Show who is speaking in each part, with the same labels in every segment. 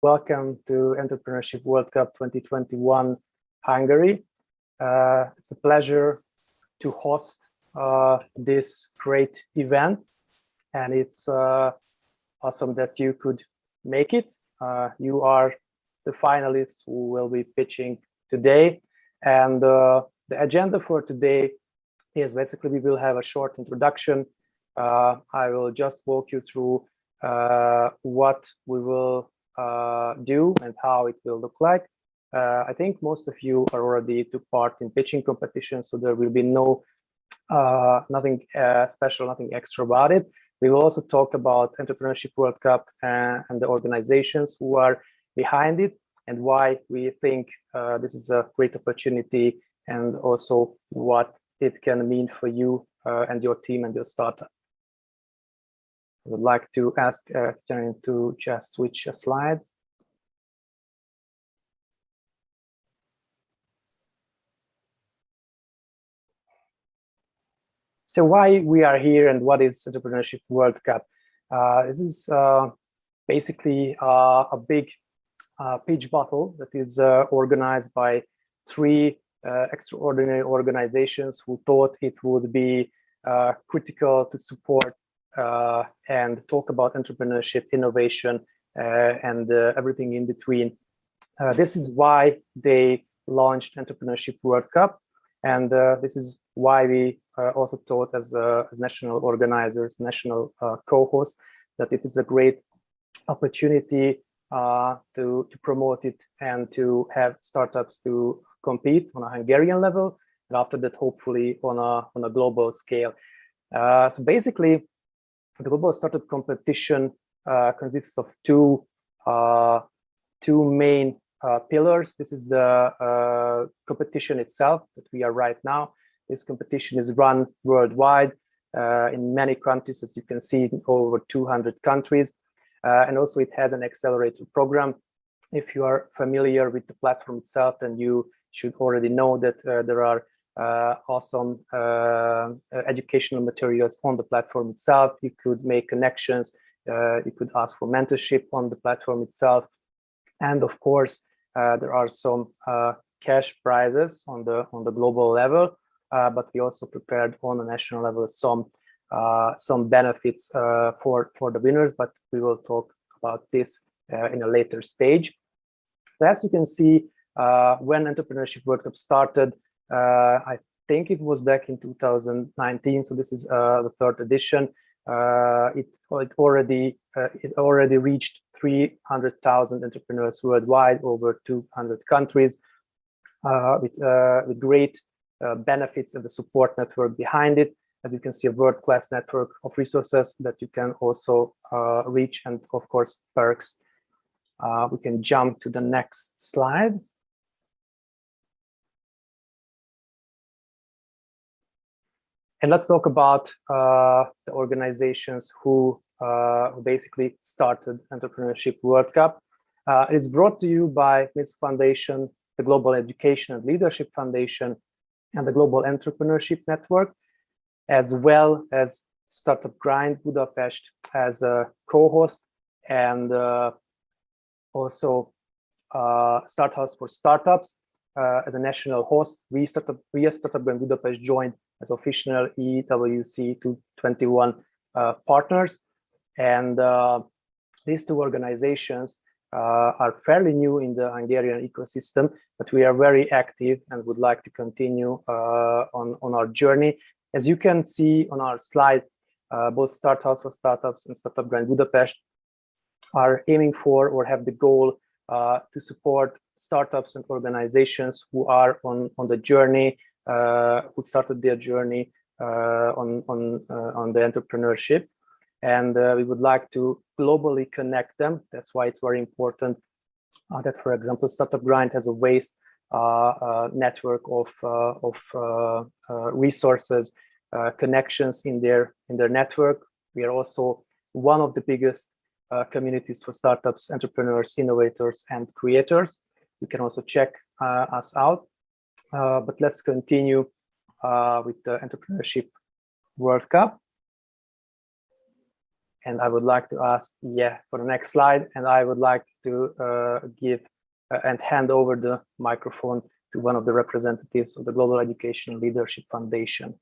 Speaker 1: Welcome to Entrepreneurship World Cup 2021 Hungary. It's a pleasure to host this great event, and it's awesome that you could make it. You are the finalists who will be pitching today, and the agenda for today is basically we will have a short introduction. I will just walk you through what we will do and how it will look like. I think most of you are already took part in pitching competitions, so there will be nothing special, nothing extra about it. We will also talk about Entrepreneurship World Cup and the organizations who are behind it and why we think this is a great opportunity, and also what it can mean for you and your team and your startup. I would like to ask Karen to just switch a slide. So why we are here and what is Entrepreneurship World Cup? This is basically a big pitch battle that is organized by three extraordinary organizations who thought it would be critical to support and talk about entrepreneurship, innovation, and everything in between. This is why they launched Entrepreneurship World Cup, and this is why we also thought as national organizers, national co-hosts, that it is a great opportunity to promote it and to have startups to compete on a Hungarian level, and after that, hopefully on a global scale. So basically, the global startup competition consists of two main pillars. This is the competition itself that we are right now. This competition is run worldwide in many countries, as you can see, in over 200 countries. And also it has an accelerator program. If you are familiar with the platform itself, then you should already know that there are awesome educational materials on the platform itself. You could make connections, you could ask for mentorship on the platform itself. And of course, there are some cash prizes on the global level, but we also prepared on a national level some benefits for the winners, but we will talk about this in a later stage. So as you can see, when Entrepreneurship World Cup started, I think it was back in 2019, so this is the third edition. It already reached 300,000 entrepreneurs worldwide, over 200 countries, with great benefits and the support network behind it. As you can see, a world-class network of resources that you can also reach, and of course, perks. We can jump to the next slide. And let's talk about the organizations who basically started Entrepreneurship World Cup. It's brought to you by MISC Foundation, the Global Education and Leadership Foundation, and the Global Entrepreneurship Network, as well as Startup Grind Budapest as a co-host, and also Start House for Startups as a national host. We as Startup Grind Budapest joined as official EWC 221 partners, and these two organizations are fairly new in the Hungarian ecosystem, but we are very active and would like to continue on our journey. As you can see on our slide, both Start House for Startups and Startup Grind Budapest are aiming for or have the goal to support startups and organizations who are on the journey, who started their journey on the entrepreneurship. And we would like to globally connect them. That's why it's very important that, for example, Startup Grind has a vast network of resources, connections in their network. We are also one of the biggest communities for startups, entrepreneurs, innovators, and creators. You can also check us out. But let's continue with the Entrepreneurship World Cup. And I would like to ask, for the next slide, and I would like to give and hand over the microphone to one of the representatives of the Global Education Leadership Foundation.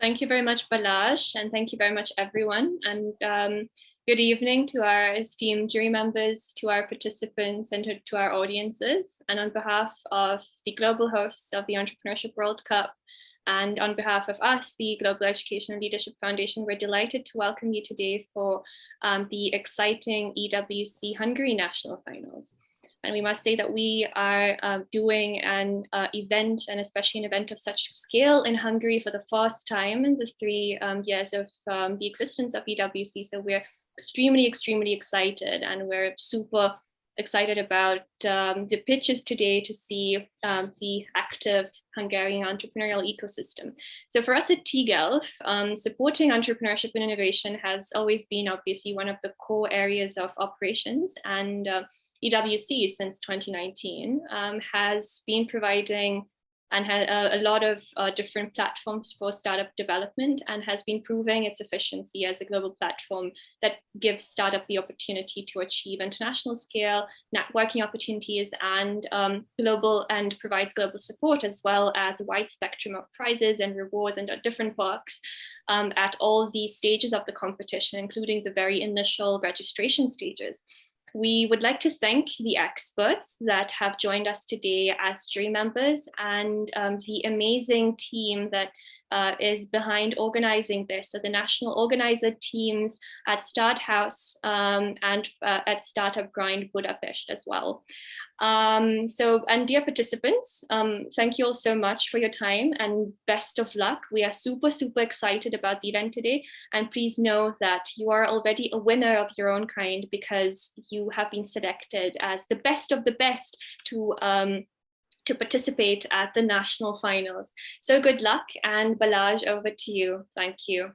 Speaker 2: Thank you very much, Balázs, and thank you very much, everyone. And good evening to our esteemed jury members, to our participants, and to our audiences. And on behalf of the global hosts of the Entrepreneurship World Cup, and on behalf of us, the Global Education and Leadership Foundation, we're delighted to welcome you today for the exciting EWC Hungary National Finals. And we must say that we are doing an event, and especially an event of such scale in Hungary for the first time in the 3 years of the existence of EWC. So we're extremely excited, and we're super excited about the pitches today to see the active Hungarian entrepreneurial ecosystem. So for us at TGELF, supporting entrepreneurship and innovation has always been obviously one of the core areas of operations, and EWC since 2019 has been providing and had a lot of different platforms for startup development, and has been proving its efficiency as a global platform that gives startup the opportunity to achieve international scale networking opportunities and provides global support, as well as a wide spectrum of prizes and rewards and different perks at all these stages of the competition, including the very initial registration stages. We would like to thank the experts that have joined us today as jury members, and the amazing team that is behind organizing this. So the national organizer teams at Start House and at Startup Grind Budapest as well. And dear participants, thank you all so much for your time, and best of luck. We are super excited about the event today, and please know that you are already a winner of your own kind, because you have been selected as the best of the best to participate at the national finals. So good luck, and Balázs, over to you. Thank you.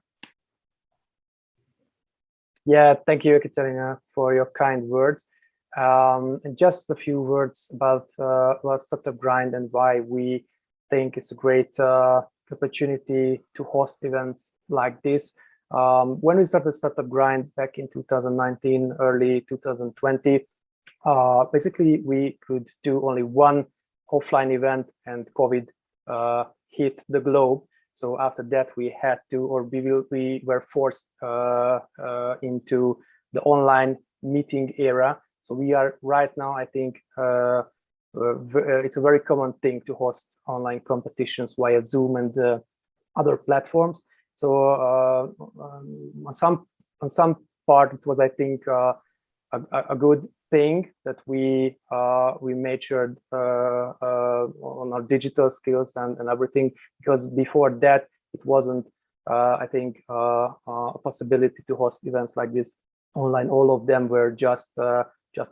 Speaker 1: Yeah, thank you, Ekaterina, for your kind words. And just a few words about Startup Grind and why we think it's a great opportunity to host events like this. When we started Startup Grind back in 2019, early 2020, basically we could do only one offline event, and COVID hit the globe. So after that, we had to, or we were forced into the online meeting era. So we are right now, I think, it's a very common thing to host online competitions via Zoom and other platforms. So on some part, it was, I think, a good thing that we matured on our digital skills and everything, because before that, it wasn't, I think, a possibility to host events like this online. All of them were just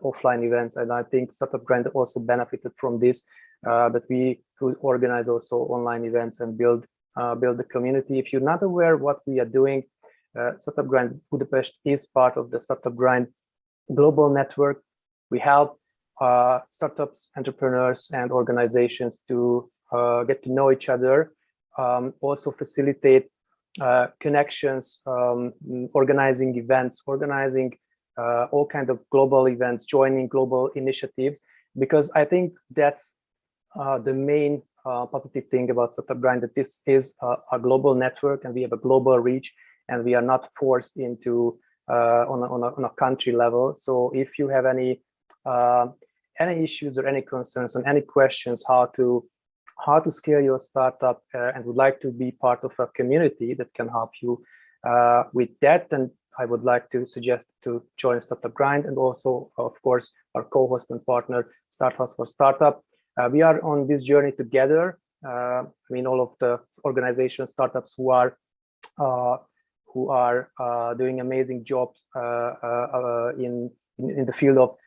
Speaker 1: offline events, and I think Startup Grind also benefited from this, that we could organize also online events and build the community. If you're not aware what we are doing, Startup Grind Budapest is part of the Startup Grind global network. We help startups, entrepreneurs, and organizations to get to know each other, also facilitate connections, organizing events, organizing all kinds of global events, joining global initiatives, because I think that's the main positive thing about Startup Grind, that this is a global network, and we have a global reach, and we are not forced into on a country level. So if you have any issues or any concerns or any questions how to scale your startup and would like to be part of a community that can help you with that, then I would like to suggest to join Startup Grind, and also, of course, our co-host and partner, Start House for Startup. We are on this journey together. I mean, all of the organizations, startups who are doing amazing jobs in the field of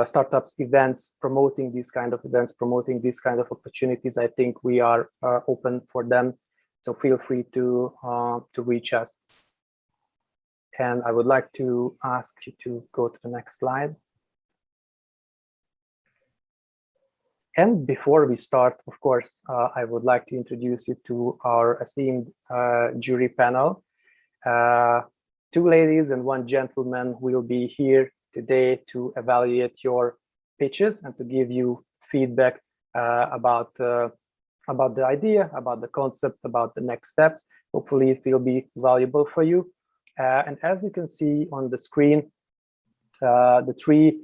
Speaker 1: startups, events, promoting these kind of events, promoting these kind of opportunities. I think we are open for them. So feel free to reach us. And I would like to ask you to go to the next slide. And before we start, of course, I would like to introduce you to our esteemed jury panel. 2 ladies and 1 gentleman will be here today to evaluate your pitches and to give you feedback about the idea, about the concept, about the next steps. Hopefully it will be valuable for you. And as you can see on the screen, the 3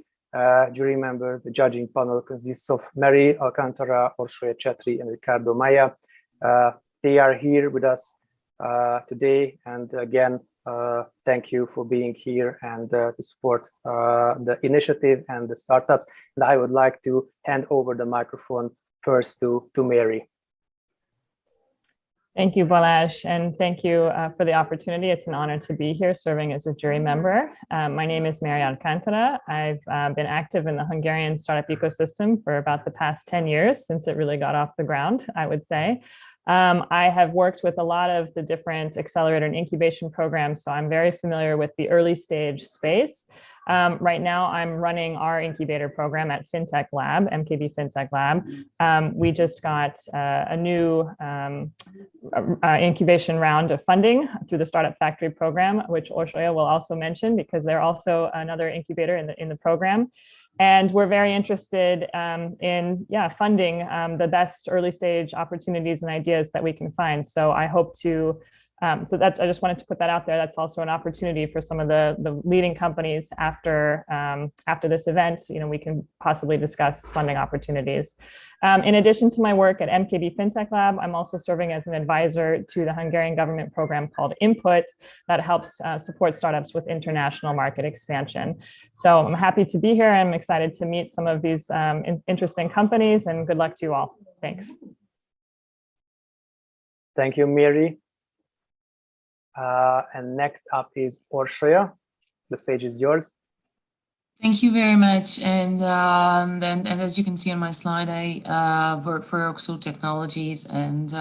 Speaker 1: jury members, the judging panel consists of Mary Alcantara, Orsolya Chetri, and Ricardo Maya. They are here with us today, and again, thank you for being here and to support the initiative and the startups. And I would like to hand over the microphone first to Mary.
Speaker 3: Thank you, Balázs, and thank you for the opportunity. It's an honor to be here serving as a jury member. My name is Mary Alcantara. I've been active in the Hungarian startup ecosystem for about the past 10 years, since it really got off the ground, I would say. I have worked with a lot of the different accelerator and incubation programs, so I'm very familiar with the early stage space. Right now, I'm running our incubator program at FinTech Lab, MKB FinTech Lab. We just got a new incubation round of funding through the Startup Factory program, which Orsolya will also mention because they're also another incubator in the program. And we're very interested in funding the best early stage opportunities and ideas that we can find. So I hope to, I just wanted to put that out there. That's also an opportunity for some of the leading companies after this event. You know, we can possibly discuss funding opportunities. In addition to my work at MKB FinTech Lab, I'm also serving as an advisor to the Hungarian government program called Input that helps support startups with international market expansion. So I'm happy to be here. I'm excited to meet some of these interesting companies, and good luck to you all. Thanks.
Speaker 1: Thank you, Mary. And next up is Orsolya. The stage is yours.
Speaker 4: Thank you very much. And as you can see on my slide, I work for Oxo Technologies, and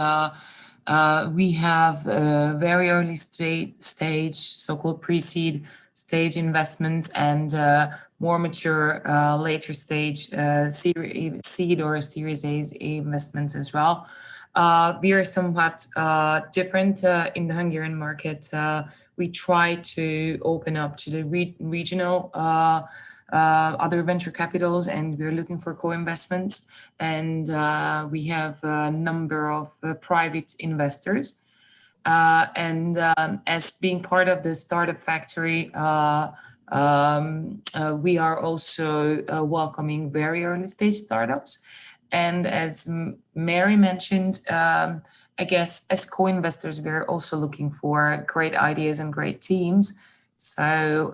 Speaker 4: we have a very early stage, so-called pre-seed stage investments, and more mature later stage seed or Series A investments as well. We are somewhat different in the Hungarian market. We try to open up to the regional other venture capitals, and we're looking for co-investments. And we have a number of private investors. As being part of the Startup Factory, we are also welcoming very early stage startups. And as Mary mentioned, I guess as co-investors, we're also looking for great ideas and great teams. So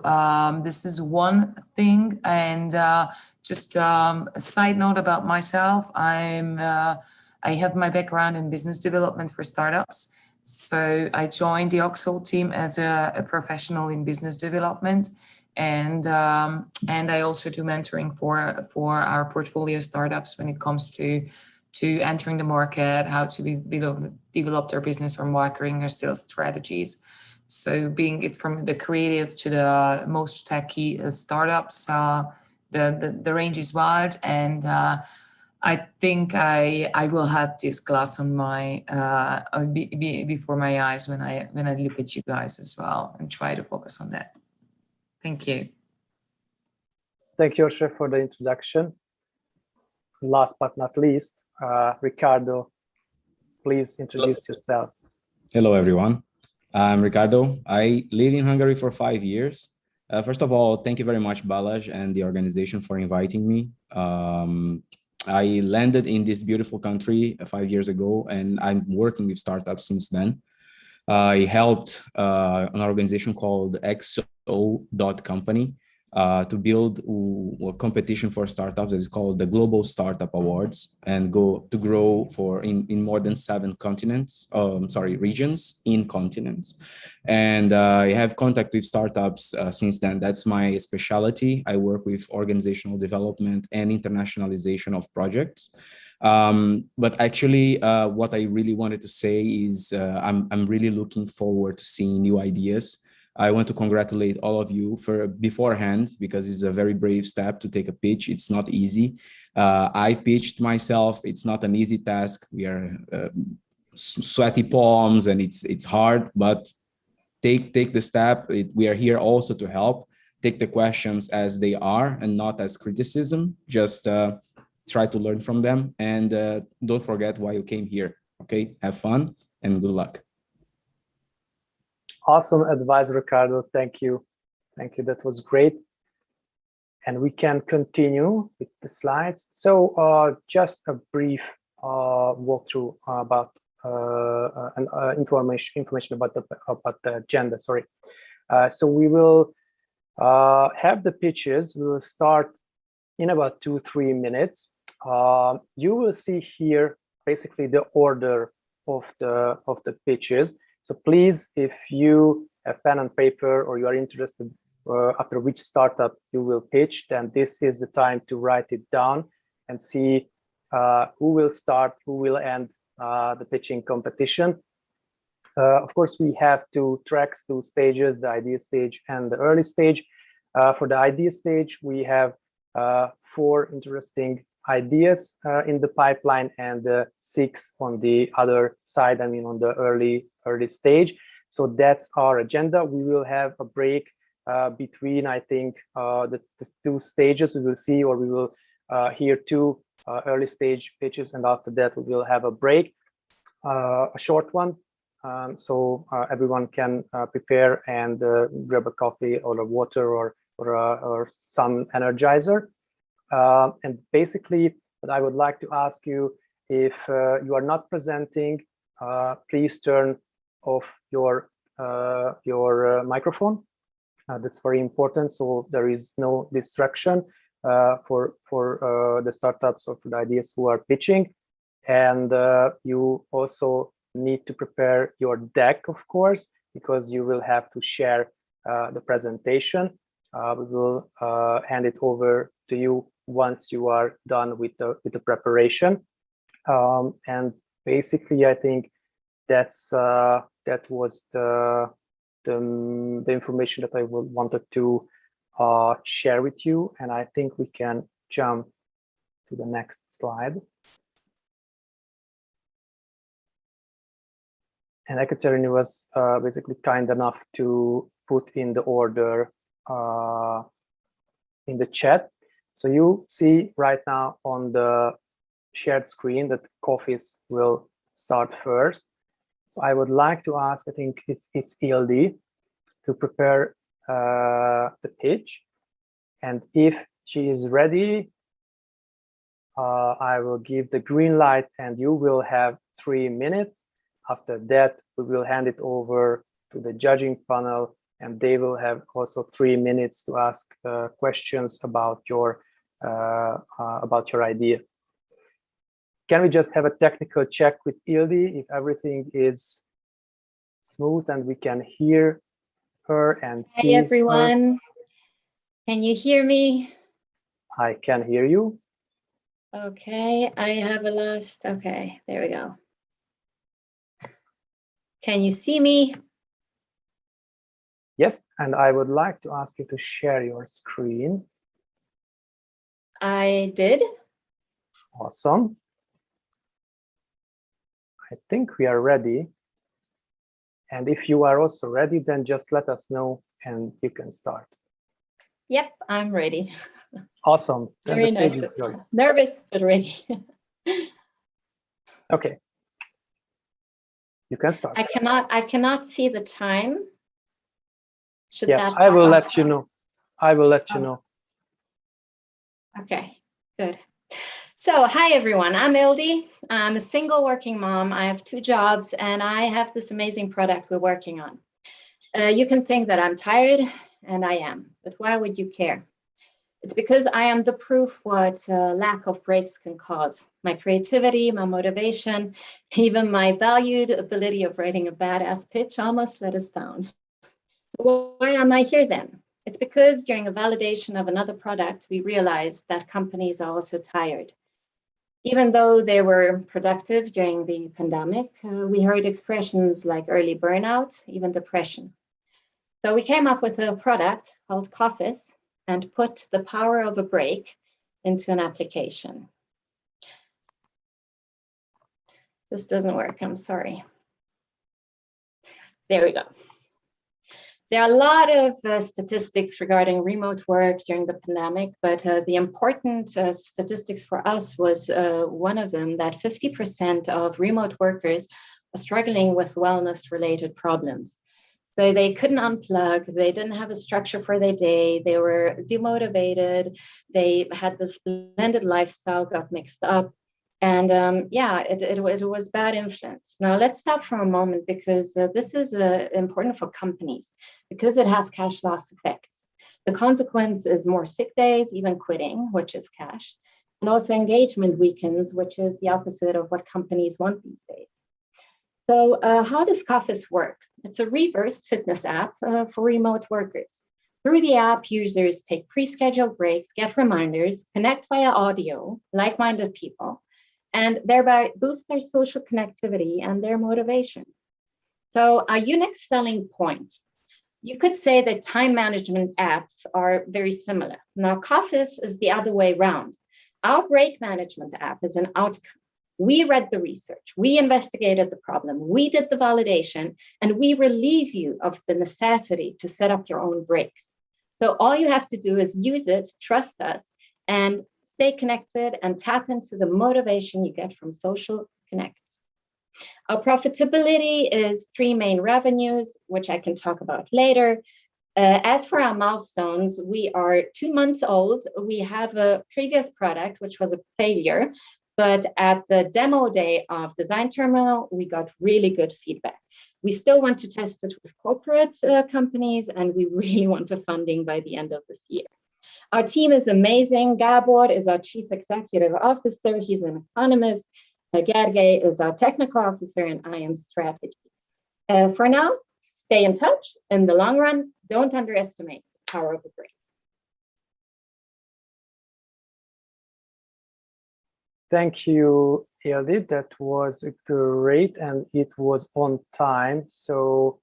Speaker 4: this is one thing. And just a side note about myself, I have my background in business development for startups. So I joined the Oxo team as a professional in business development. And I also do mentoring for our portfolio startups when it comes to entering the market, how to develop their business or marketing or sales strategies. So being it from the creative to the most techy startups, the range is wide. And I think I will have this glass on my before my eyes when I look at you guys as well, and try to focus on that. Thank you.
Speaker 1: Thank you, Orsolya, for the introduction. Last but not least, Ricardo, please introduce yourself.
Speaker 5: Hello, everyone. I'm Ricardo. I live in Hungary for 5 years. First of all, thank you very much, Balázs, and the organization for inviting me. I landed in this beautiful country 5 years ago, and I'm working with startups since then. I helped an organization called XO.company to build a competition for startups that is called the Global Startup Awards, and grow in more than 7 continents, regions in continents. And I have contact with startups since then. That's my specialty. I work with organizational development and internationalization of projects. But actually, what I really wanted to say is I'm really looking forward to seeing new ideas. I want to congratulate all of you for beforehand, because it's a very brave step to take a pitch. It's not easy. I pitched myself. It's not an easy task. We are sweaty palms, and it's hard, but take the step. We are here also to help. Take the questions as they are and not as criticism. Just try to learn from them, and don't forget why you came here. Okay, have fun and good luck.
Speaker 1: Awesome advice, Ricardo. Thank you. Thank you. That was great. And we can continue with the slides. So just a brief walkthrough about information about the agenda. Sorry. So we will have the pitches. We will start in about 2-3 minutes. You will see here basically the order of the pitches. So please, if you have pen and paper or you are interested after which startup you will pitch, then this is the time to write it down and see who will start, who will end the pitching competition. Of course, we have 2 tracks, 2 stages, the idea stage and the early stage. For the idea stage, we have 4 interesting ideas in the pipeline and 6 on the other side, I mean on the early stage. So that's our agenda. We will have a break between, I think, the 2 stages. We will see, or we will hear 2 early stage pitches, and after that we will have a break, a short one, so everyone can prepare and grab a coffee or a water or some energizer. And basically, what I would like to ask you, if you are not presenting, please turn off your microphone. That's very important, so there is no distraction for the startups or for the ideas who are pitching. And you also need to prepare your deck, of course, because you will have to share the presentation. We will hand it over to you once you are done with the preparation. And basically, I think that was the information that I wanted to share with you. And I think we can jump to the next slide. And Ekaterina was basically kind enough to put in the order in the chat. So you see right now on the shared screen that coffees will start first. So I would like to ask, I think it's ELD, to prepare the pitch. And if she is ready, I will give the green light and you will have 3 minutes. After that, we will hand it over to the judging panel, and they will have also 3 minutes to ask questions about your idea. Can we just have a technical check with Ildi if everything is smooth and we can hear her and see
Speaker 6: Hi everyone.
Speaker 1: her?
Speaker 6: Can you hear me?
Speaker 1: I can hear you.
Speaker 6: Okay, I have a last. Okay, there we go. Can you see me?
Speaker 1: Yes, and I would like to ask you to share your screen.
Speaker 6: I did.
Speaker 1: Awesome. I think we are ready. And if you are also ready, then just let us know and you can start.
Speaker 6: Yep, I'm ready.
Speaker 1: Awesome. Then
Speaker 6: Very
Speaker 1: the stage
Speaker 6: nice.
Speaker 1: is yours.
Speaker 6: Nervous, but ready.
Speaker 1: Okay. You can start.
Speaker 6: I cannot see the time. Should
Speaker 1: Yeah,
Speaker 6: that
Speaker 1: I will
Speaker 6: pop up?
Speaker 1: let you know. I will let you know.
Speaker 6: Okay, good. So, hi everyone, I'm Ildi. I'm a single working mom. I have 2 jobs and I have this amazing product we're working on. You can think that I'm tired, and I am, but why would you care? It's because I am the proof what lack of breaks can cause. My creativity, my motivation, even my valued ability of writing a badass pitch almost let us down. Why am I here then? It's because during a validation of another product, we realized that companies are also tired. Even though they were productive during the pandemic, we heard expressions like early burnout, even depression. So we came up with a product called Coffees and put the power of a break into an application. This doesn't work, I'm sorry. There we go. There are a lot of statistics regarding remote work during the pandemic, but the important statistics for us was one of them, that 50% of remote workers are struggling with wellness-related problems. So they couldn't unplug, they didn't have a structure for their day, they were demotivated, they had this blended lifestyle, got mixed up. And yeah, it was bad influence. Now let's stop for a moment, because this is important for companies, because it has cash loss effects. The consequence is more sick days, even quitting, which is cash, and also engagement weakens, which is the opposite of what companies want these days. So how does Coffice work? It's a reverse fitness app for remote workers. Through the app, users take pre-scheduled breaks, get reminders, connect via audio, like-minded people, and thereby boost their social connectivity and their motivation. So our unique selling point, you could say that time management apps are very similar. Now, Coffice is the other way around. Our break management app is an outcome. We read the research, we investigated the problem, we did the validation, and we relieve you of the necessity to set up your own breaks. So all you have to do is use it, trust us, and stay connected and tap into the motivation you get from social connect. Our profitability is 3 main revenues, which I can talk about later. As for our milestones, we are 2 months old. We have a previous product, which was a failure, but at the demo day of Design Terminal, we got really good feedback. We still want to test it with corporate companies, and we really want the funding by the end of this year. Our team is amazing. Gabor is our Chief Executive Officer. He's an economist. Gergely is our Technical Officer, and I am Strategy. For now, stay in touch. In the long run, don't underestimate the power of a break.
Speaker 1: Thank you, Eldi. That was great, and it was on time. So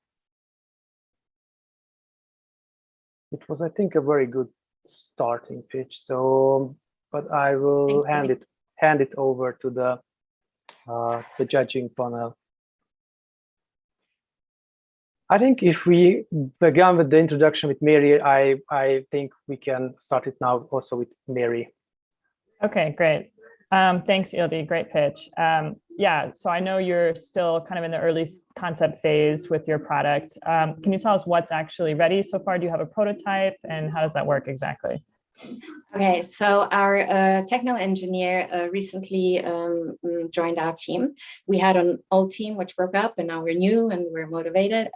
Speaker 1: it was, I think, a very good starting pitch. So, but I will hand it over to the judging panel. I think if we begin with the introduction with Mary, I think we can start it now also with Mary.
Speaker 3: Okay, great. Thanks, Ildi. Great pitch. Yeah, so I know you're still kind of in the early concept phase with your product. Can you tell us what's actually ready so far? Do you have a prototype, and how does that work exactly?
Speaker 6: Okay, so our technical engineer recently joined our team. We had an old team which broke up, and now we're new and we're motivated.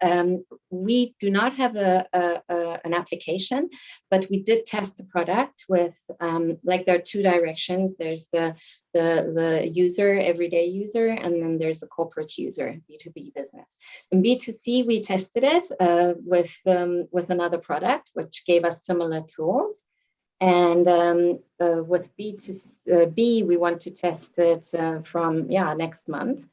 Speaker 6: We do not have an application, but we did test the product with, like, there are 2 directions. There's the user, everyday user, and then there's a corporate user, B2B business. In B2C, we tested it with another product, which gave us similar tools. And with B2B, we want to test it from next month.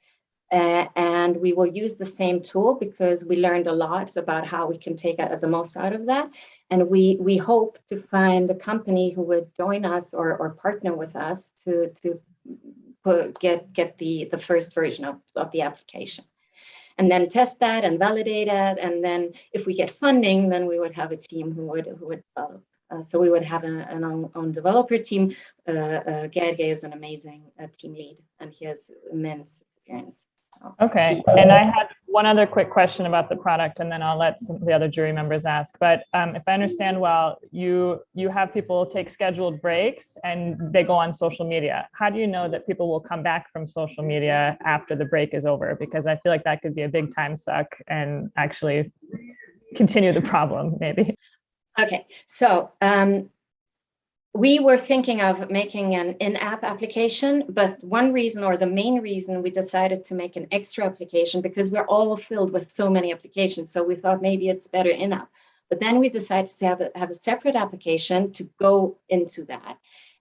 Speaker 6: And we will use the same tool because we learned a lot about how we can take the most out of that. And we hope to find a company who would join us or partner with us to get the first version of the application. And then test that and validate it. And then if we get funding, then we would have a team who would develop. So we would have an own developer team. Gergely is an amazing team lead, and he has immense experience.
Speaker 3: Okay, and I had one other quick question about the product, and then I'll let some of the other jury members ask. But if I understand well, you have people take scheduled breaks and they go on social media. How do you know that people will come back from social media after the break is over? Because I feel like that could be a big time suck and actually continue the problem, maybe.
Speaker 6: Okay, so we were thinking of making an in-app application, but one reason, or the main reason, we decided to make an extra application because we're all filled with so many applications. So we thought maybe it's better in-app. But then we decided to have a separate application to go into that.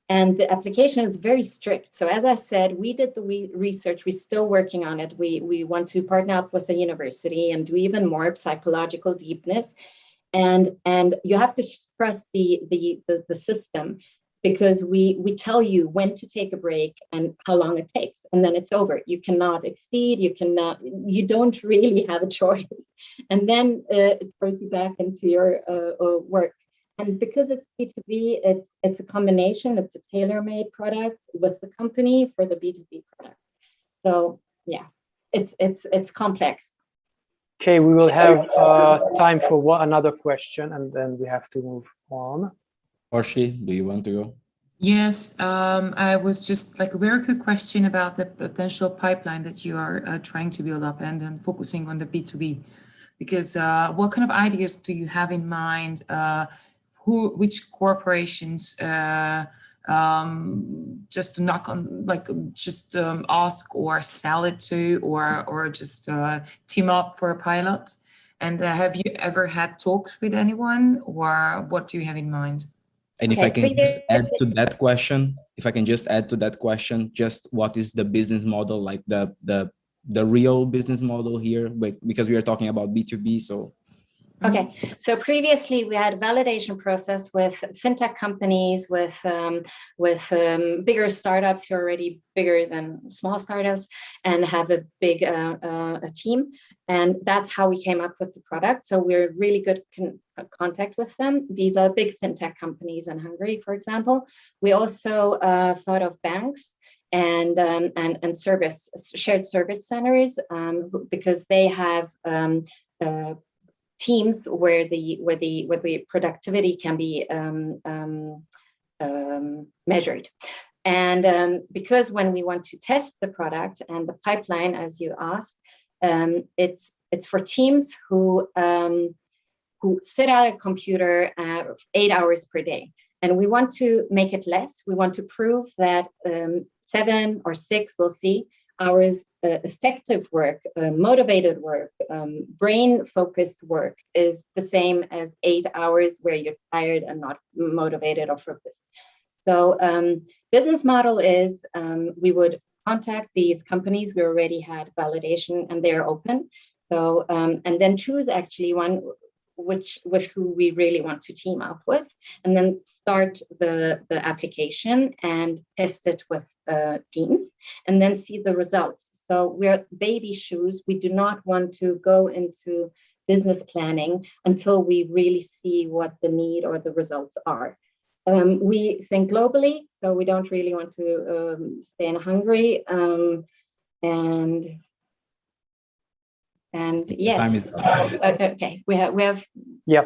Speaker 6: And the application is very strict. So as I said, we did the research, we're still working on it. We want to partner up with the university and do even more psychological deepness. And you have to trust the system. because we tell you when to take a break and how long it takes, and then it's over. You cannot exceed, you don't really have a choice. And then it throws you back into your work. And because it's B2B, it's a combination, it's a tailor-made product with the company for the B2B product. So yeah, it's complex.
Speaker 1: Okay, we will have time for another question, and then we have to move on.
Speaker 5: Orshi, do you want to go?
Speaker 4: Yes, I was just like a very quick question about the potential pipeline that you are trying to build up and then focusing on the B2B. Because what kind of ideas do you have in mind? Which corporations just to knock on, like just ask or sell it to, or just team up for a pilot? And have you ever had talks with anyone, or what do you have in mind?
Speaker 5: And if I can just add to that question, just what is the business model, like the real business model here, because we are talking about B2B, so.
Speaker 6: Okay, so previously we had a validation process with fintech companies, with bigger startups who are already bigger than small startups and have a big a team. And that's how we came up with the product. So we're really good contact with them. These are big fintech companies in Hungary, for example. We also thought of banks and shared service centers because they have teams where the productivity can be measured. And because when we want to test the product and the pipeline, as you asked, it's for teams who sit at a computer 8 hours per day. And we want to make it less. We want to prove that 7 or 6, we'll see, hours effective work, motivated work, brain-focused work is the same as 8 hours where you're tired and not motivated or focused. So business model is we would contact these companies. We already had validation and they're open. So and then choose actually one with who we really want to team up with, and then start the application and test it with teams, and then see the results. So we're baby shoes. We do not want to go into business planning until we really see what the need or the results are. We think globally, so we don't really want to stay in Hungary. And yes, so, okay, we have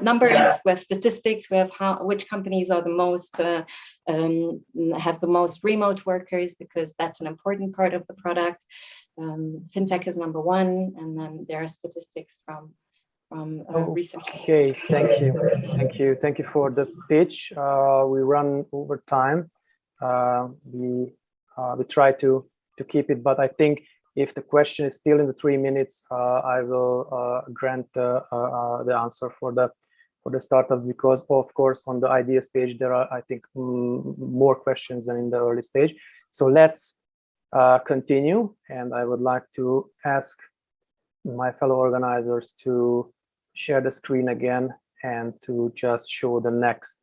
Speaker 6: numbers, we have statistics, we have which companies are the most have the most remote workers, because that's an important part of the product. Fintech is number 1, and then there are statistics from research.
Speaker 1: Okay, thank you for the pitch. We run over time. We try to keep it, but I think if the question is still in the 3 minutes, I will grant the answer for the startups, because of course on the idea stage there are, I think, more questions than in the early stage. So let's continue, and I would like to ask my fellow organizers to share the screen again and to just show the next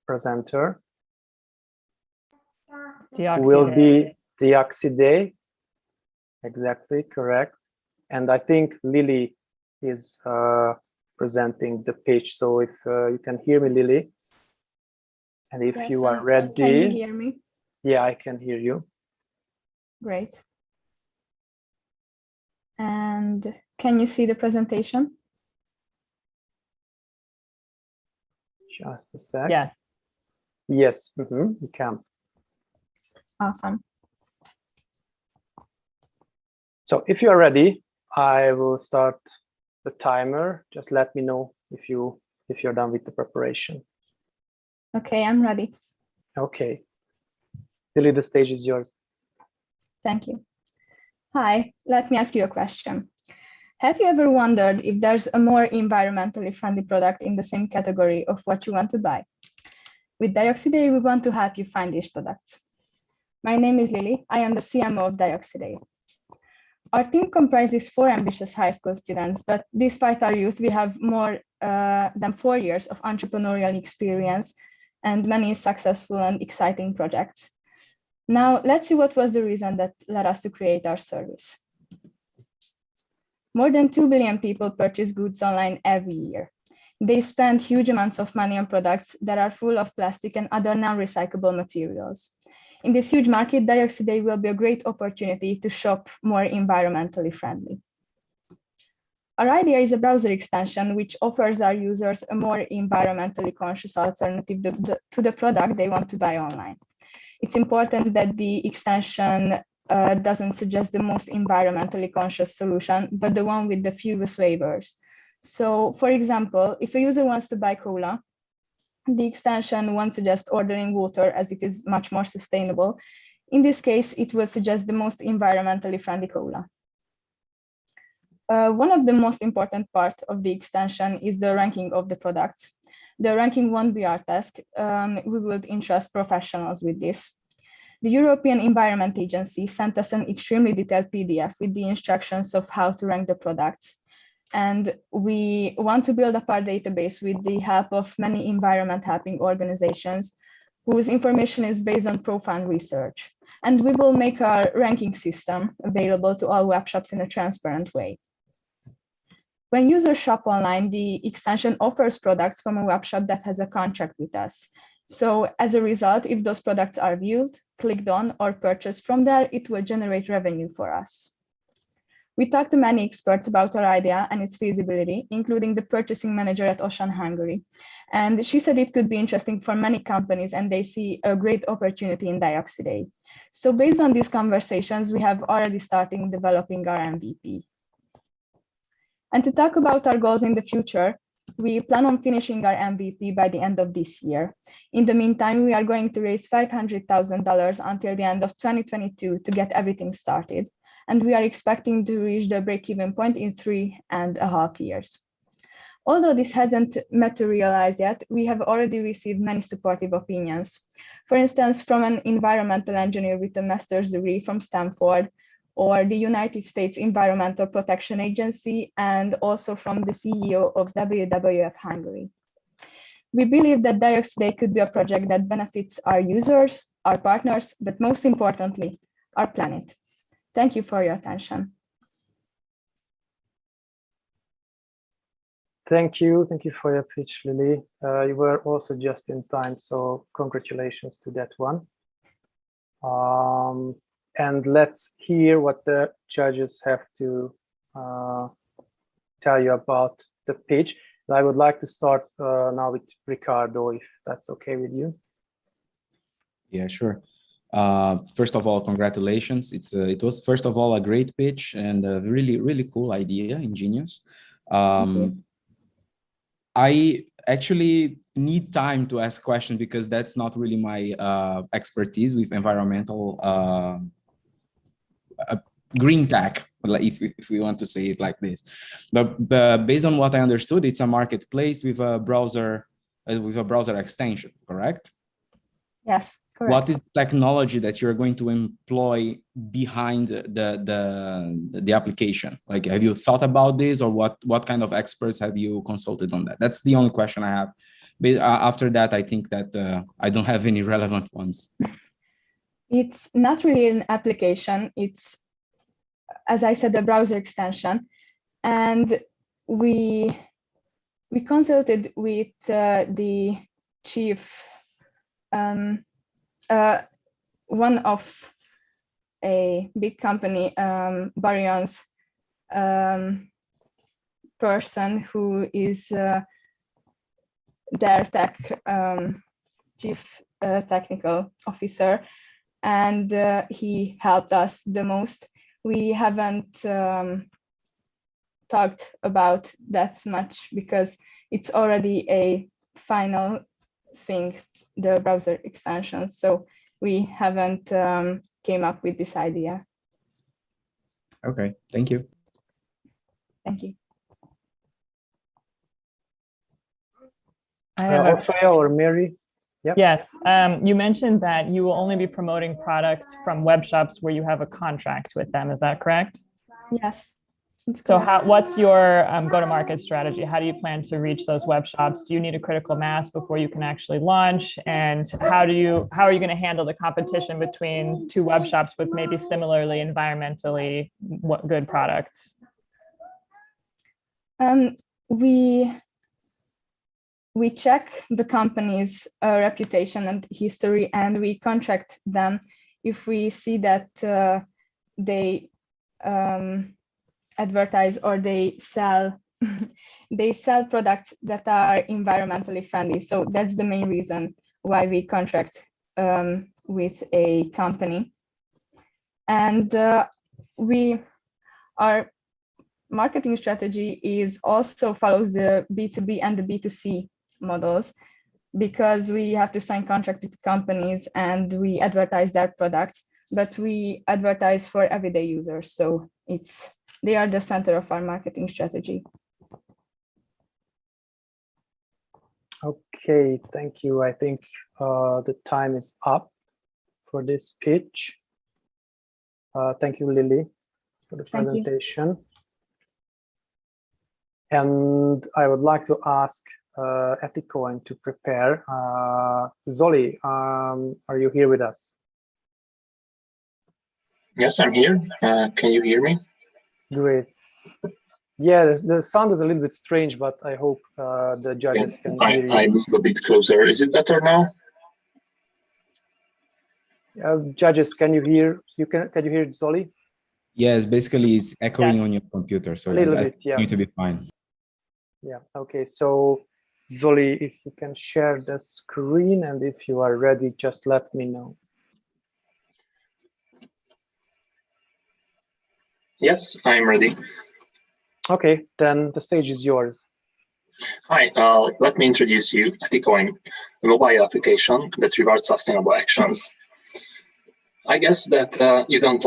Speaker 1: presenter. Will be Deoxide. Exactly, correct. And I think Lily is presenting the pitch. So if you can hear me, Lily, and if you are ready.
Speaker 7: Can you hear me?
Speaker 1: Yeah, I can hear you.
Speaker 7: Great. And can you see the presentation?
Speaker 1: Just a sec.
Speaker 3: Yeah.
Speaker 1: Yes, you can.
Speaker 7: Awesome.
Speaker 1: So if you're ready, I will start the timer. Just let me know if you're done with the preparation.
Speaker 7: Okay, I'm ready.
Speaker 1: Okay. Lily, the stage is yours.
Speaker 7: Thank you. Hi, let me ask you a question. Have you ever wondered if there's a more environmentally friendly product in the same category of what you want to buy? With Dioxide, we want to help you find these products. My name is Lily. I am the CMO of Dioxide. Our team comprises 4 ambitious high school students, but despite our youth, we have more than 4 years of entrepreneurial experience and many successful and exciting projects. Now, let's see what was the reason that led us to create our service. More than 2 billion people purchase goods online every year. They spend huge amounts of money on products that are full of plastic and other non-recyclable materials. In this huge market, Dioxiday will be a great opportunity to shop more environmentally friendly. Our idea is a browser extension which offers our users a more environmentally conscious alternative to the product they want to buy online. It's important that the extension doesn't suggest the most environmentally conscious solution, but the one with the fewest waivers. So, for example, if a user wants to buy cola, the extension won't suggest ordering water as it is much more sustainable. In this case, it will suggest the most environmentally friendly cola. One of the most important parts of the extension is the ranking of the products. The ranking won't be our task. We would entrust professionals with this. The European Environment Agency sent us an extremely detailed PDF with the instructions of how to rank the products. And we want to build up our database with the help of many environment helping organizations whose information is based on profound research. And we will make our ranking system available to all web shops in a transparent way. When users shop online, the extension offers products from a web shop that has a contract with us. So as a result, if those products are viewed, clicked on, or purchased from there, it will generate revenue for us. We talked to many experts about our idea and its feasibility, including the purchasing manager at Ocean Hungary. And she said it could be interesting for many companies and they see a great opportunity in Dioxiday. So based on these conversations, we have already started developing our MVP. And to talk about our goals in the future, we plan on finishing our MVP by the end of this year. In the meantime, we are going to raise $500,000 until the end of 2022 to get everything started. And we are expecting to reach the break-even point in 3.5 years. Although this hasn't materialized yet, we have already received many supportive opinions. For instance, from an environmental engineer with a master's degree from Stanford, or the United States Environmental Protection Agency, and also from the CEO of WWF Hungary. We believe that Dioxiday could be a project that benefits our users, our partners, but most importantly, our planet. Thank you for your attention.
Speaker 1: Thank you for your pitch, Lily. You were also just in time, so congratulations to that one. And let's hear what the judges have to tell you about the pitch. And I would like to start now with Ricardo, if that's okay with you.
Speaker 5: Yeah, sure. First of all, congratulations. It was first of all a great pitch and a really cool idea, ingenious. I actually need time to ask questions because that's not really my expertise with environmental green tech, if we want to say it like this. But based on what I understood, it's a marketplace with a browser extension, correct?
Speaker 7: Yes, correct.
Speaker 5: What is the technology that you're going to employ behind the application? Like, have you thought about this, or what kind of experts have you consulted on that? That's the only question I have. But after that, I think that I don't have any relevant ones.
Speaker 7: It's not really an application. It's, as I said, a browser extension. And we consulted with the chief, one of a big company, Barion's person who is their chief technical officer. And he helped us the most. We haven't talked about that much because it's already a final thing, the browser extension. So we haven't came up with this idea.
Speaker 5: Okay, thank you.
Speaker 7: Thank you.
Speaker 1: Orsoya or Mary? Yep.
Speaker 3: Yes, you mentioned that you will only be promoting products from web shops where you have a contract with them. Is that correct?
Speaker 7: Yes,
Speaker 3: So what's your go-to-market strategy? How do you plan to reach those web shops? Do you need a critical mass before you can actually launch? And how are you going to handle the competition between two web shops with maybe similarly environmentally good products?
Speaker 7: We check the company's reputation and history, and we contract them if we see that they advertise or they sell products that are environmentally friendly. So that's the main reason why we contract with a company. And our marketing strategy is also follows the B2B and the B2C models, because we have to sign contract with companies and we advertise their products, but we advertise for everyday users. So they are the center of our marketing strategy.
Speaker 1: Okay, thank you. I think the time is up for this pitch. Thank you, Lily, for the presentation. And I would like to ask Eticoin to prepare. Zoli, are you here with us?
Speaker 8: Yes, I'm here. Can you hear me?
Speaker 1: Great. Yeah, the sound is a little bit strange, but I hope the judges can hear you.
Speaker 8: I move a bit closer. Is it better now?
Speaker 1: Judges, can you hear? Can you hear Zoli?
Speaker 5: Yes, basically it's echoing on your computer, so
Speaker 1: a little bit, yeah.
Speaker 5: Going to be fine.
Speaker 1: Yeah. Okay. So, Zoli, if you can share the screen, and if you are ready, just let me know.
Speaker 8: Yes, I'm ready.
Speaker 1: Okay, then the stage is yours.
Speaker 8: Hi, let me introduce you Eticoin, a mobile application that rewards sustainable action. I guess that you don't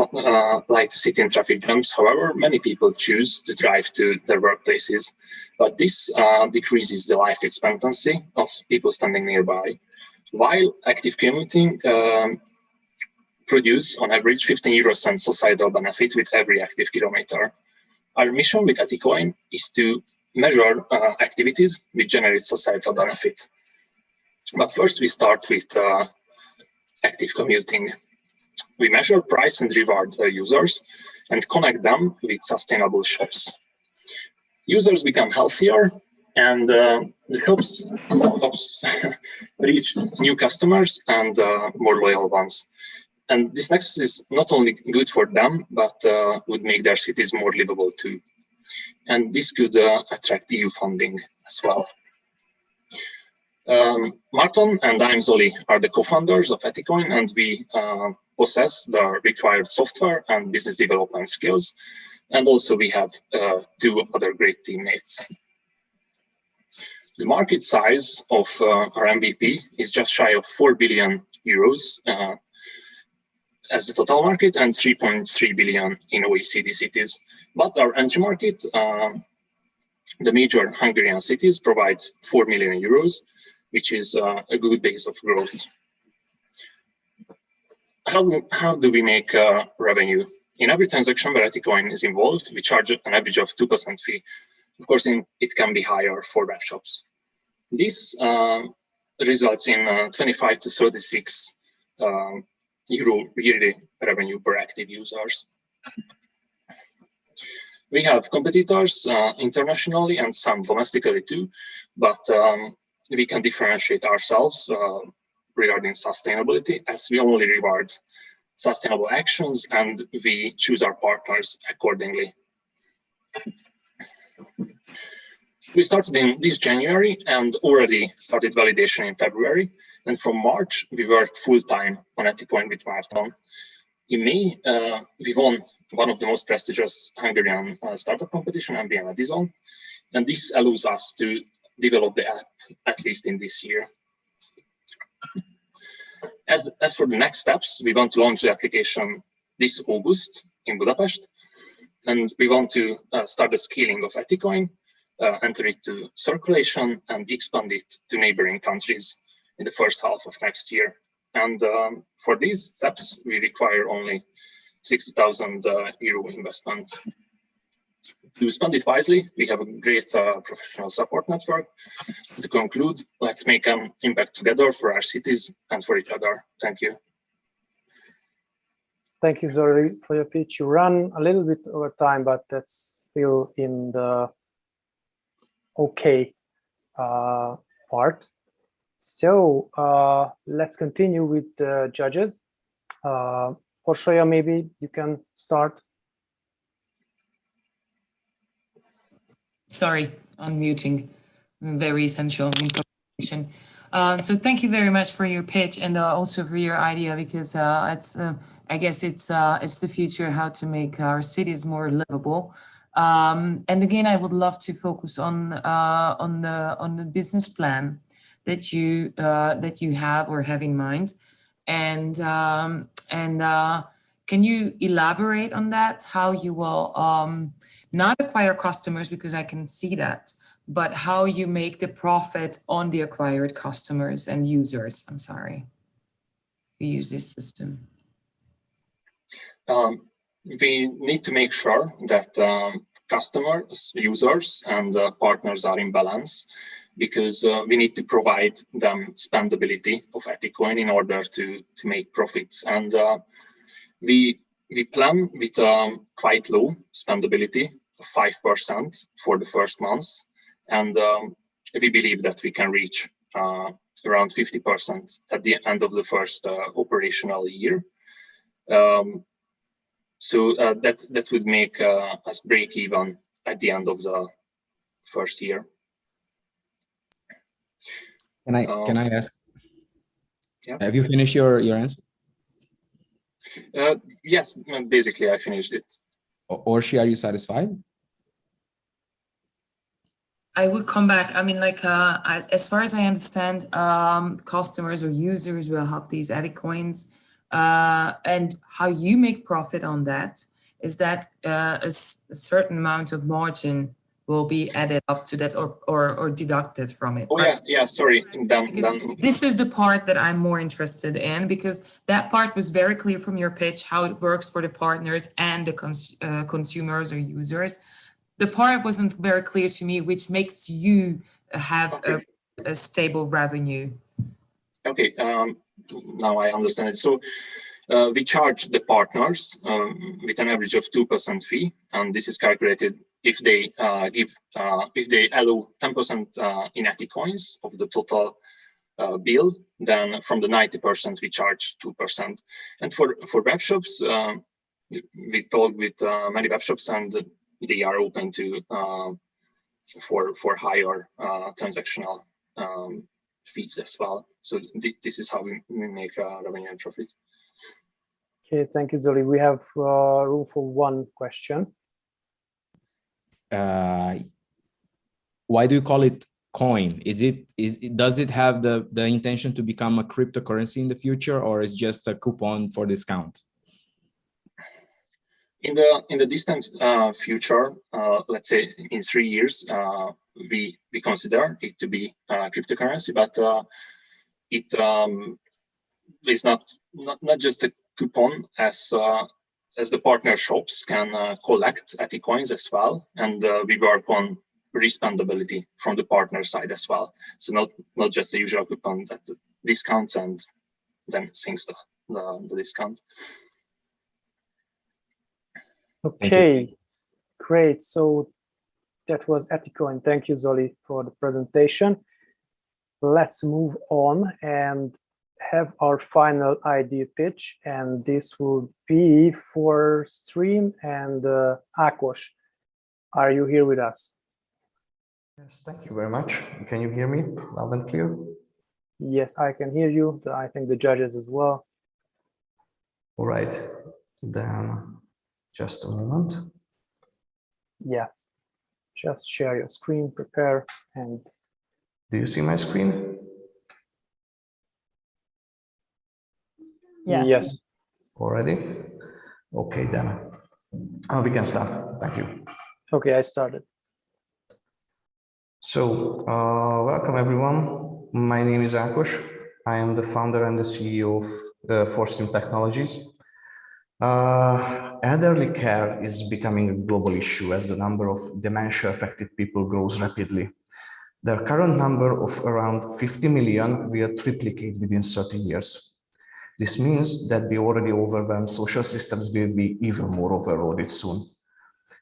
Speaker 8: like to sit in traffic jams. However, many people choose to drive to their workplaces, but this decreases the life expectancy of people standing nearby, while active commuting produce on average 15 € societal benefit with every active kilometer. Our mission with Eticoin is to measure activities which generate societal benefit. But first we start with active commuting. We measure price and reward users and connect them with sustainable shops. Users become healthier, and the shops reach new customers and more loyal ones. And this nexus is not only good for them, but would make their cities more livable too. And this could attract EU funding as well. Martin and I'm Zoli are the co-founders of Eticoin, and we possess the required software and business development skills. And also we have two other great teammates. The market size of our MVP is just shy of 4 billion euros as the total market, and 3.3 billion in OECD cities. But our entry market, the major Hungarian cities, provides 4 million euros, which is a good base of growth. How do we make revenue? In every transaction where Eticoin is involved, we charge an average of 2% fee. Of course, it can be higher for web shops. This results in 25 to 36 euro yearly revenue per active users. We have competitors internationally and some domestically too, but we can differentiate ourselves regarding sustainability, as we only reward sustainable actions and we choose our partners accordingly. We started in this January and already started validation in February. And from March, we worked full-time on Eticoin with Martin. In May, we won one of the most prestigious Hungarian startup competition, MBN Edison. And this allows us to develop the app, at least in this year. As for the next steps, we want to launch the application this August in Budapest. And we want to start the scaling of Eticoin, enter it to circulation, and expand it to neighboring countries in the first half of next year. And for these steps, we require only 60,000 euro investment. To spend it wisely, we have a great professional support network. To conclude, let's make an impact together for our cities and for each other. Thank you.
Speaker 1: Thank you, Zori, for your pitch. You ran a little bit over time, but that's still in the okay part. So let's continue with the judges. Orshoya, maybe you can start.
Speaker 4: Sorry, unmuting, very essential in communication. So thank you very much for your pitch and also for your idea, because it's I guess it's the future, how to make our cities more livable. And again, I would love to focus on the business plan that you have or have in mind, and can you elaborate on that? How you will not acquire customers, because I can see that, but how you make the profit on the acquired customers and users. I'm sorry, who use this system.
Speaker 8: We need to make sure that customers, users, and partners are in balance, because we need to provide them spendability of Eticoin in order to make profits. And we plan with quite low spendability of 5% for the first month, and we believe that we can reach around 50% at the end of the first operational year. So that would make us break even at the end of the first year.
Speaker 5: Can I ask?
Speaker 8: Yeah.
Speaker 5: Have you finished your answer?
Speaker 8: Yes, basically I finished it.
Speaker 5: Orshi, are you satisfied?
Speaker 4: I would come back. I mean, like, as far as I understand, customers or users will have these Eticoins, and how you make profit on that is that a certain amount of margin will be added up to that or deducted from it.
Speaker 8: Oh,
Speaker 4: right?
Speaker 8: yeah, sorry.
Speaker 4: This is the part that I'm more interested in, because that part was very clear from your pitch, how it works for the partners and the consumers or users. The part wasn't very clear to me, which makes you have a stable revenue.
Speaker 8: Okay, now I understand it. So we charge the partners with an average of 2% fee, and this is calculated if they if they allow 10% in Eticoins of the total bill, then from the 90% we charge 2%. And for web shops, we talked with many web shops, and they are open to for higher transactional fees as well. So this is how we make revenue and profit.
Speaker 1: Okay, thank you, Zoli. We have room for one question.
Speaker 5: Why do you call it coin? Does it have the intention to become a cryptocurrency in the future, or is just a coupon for discount?
Speaker 8: In the distant future, let's say in 3 years, we consider it to be cryptocurrency, but it is not just a coupon, as the partner shops can collect Eticoins as well, and we work on respendability from the partner side as well. So not just the usual coupon that discounts and then sinks the discount.
Speaker 1: Okay, great. So that was Eticoin. Thank you, Zoli, for the presentation. Let's move on and have our final idea pitch, and this will be for Stream and Ákos. Are you here with us?
Speaker 9: Yes, thank you very much. Can you hear me loud and clear?
Speaker 1: Yes, I can hear you. I think the judges as well.
Speaker 9: All right, then just a moment.
Speaker 1: Yeah, just share your screen, prepare, and...
Speaker 9: Do you see my screen?
Speaker 3: Yes.
Speaker 1: Yes.
Speaker 9: Already? Okay, then we can start. Thank you.
Speaker 1: Okay, I started.
Speaker 9: So, welcome everyone. My name is Ákos. I am the founder and the CEO of Stream Technologies. Elderly care is becoming a global issue as the number of dementia-affected people grows rapidly. Their current number of around 50 million will triplicate within 30 years. This means that the already overwhelmed social systems will be even more overloaded soon.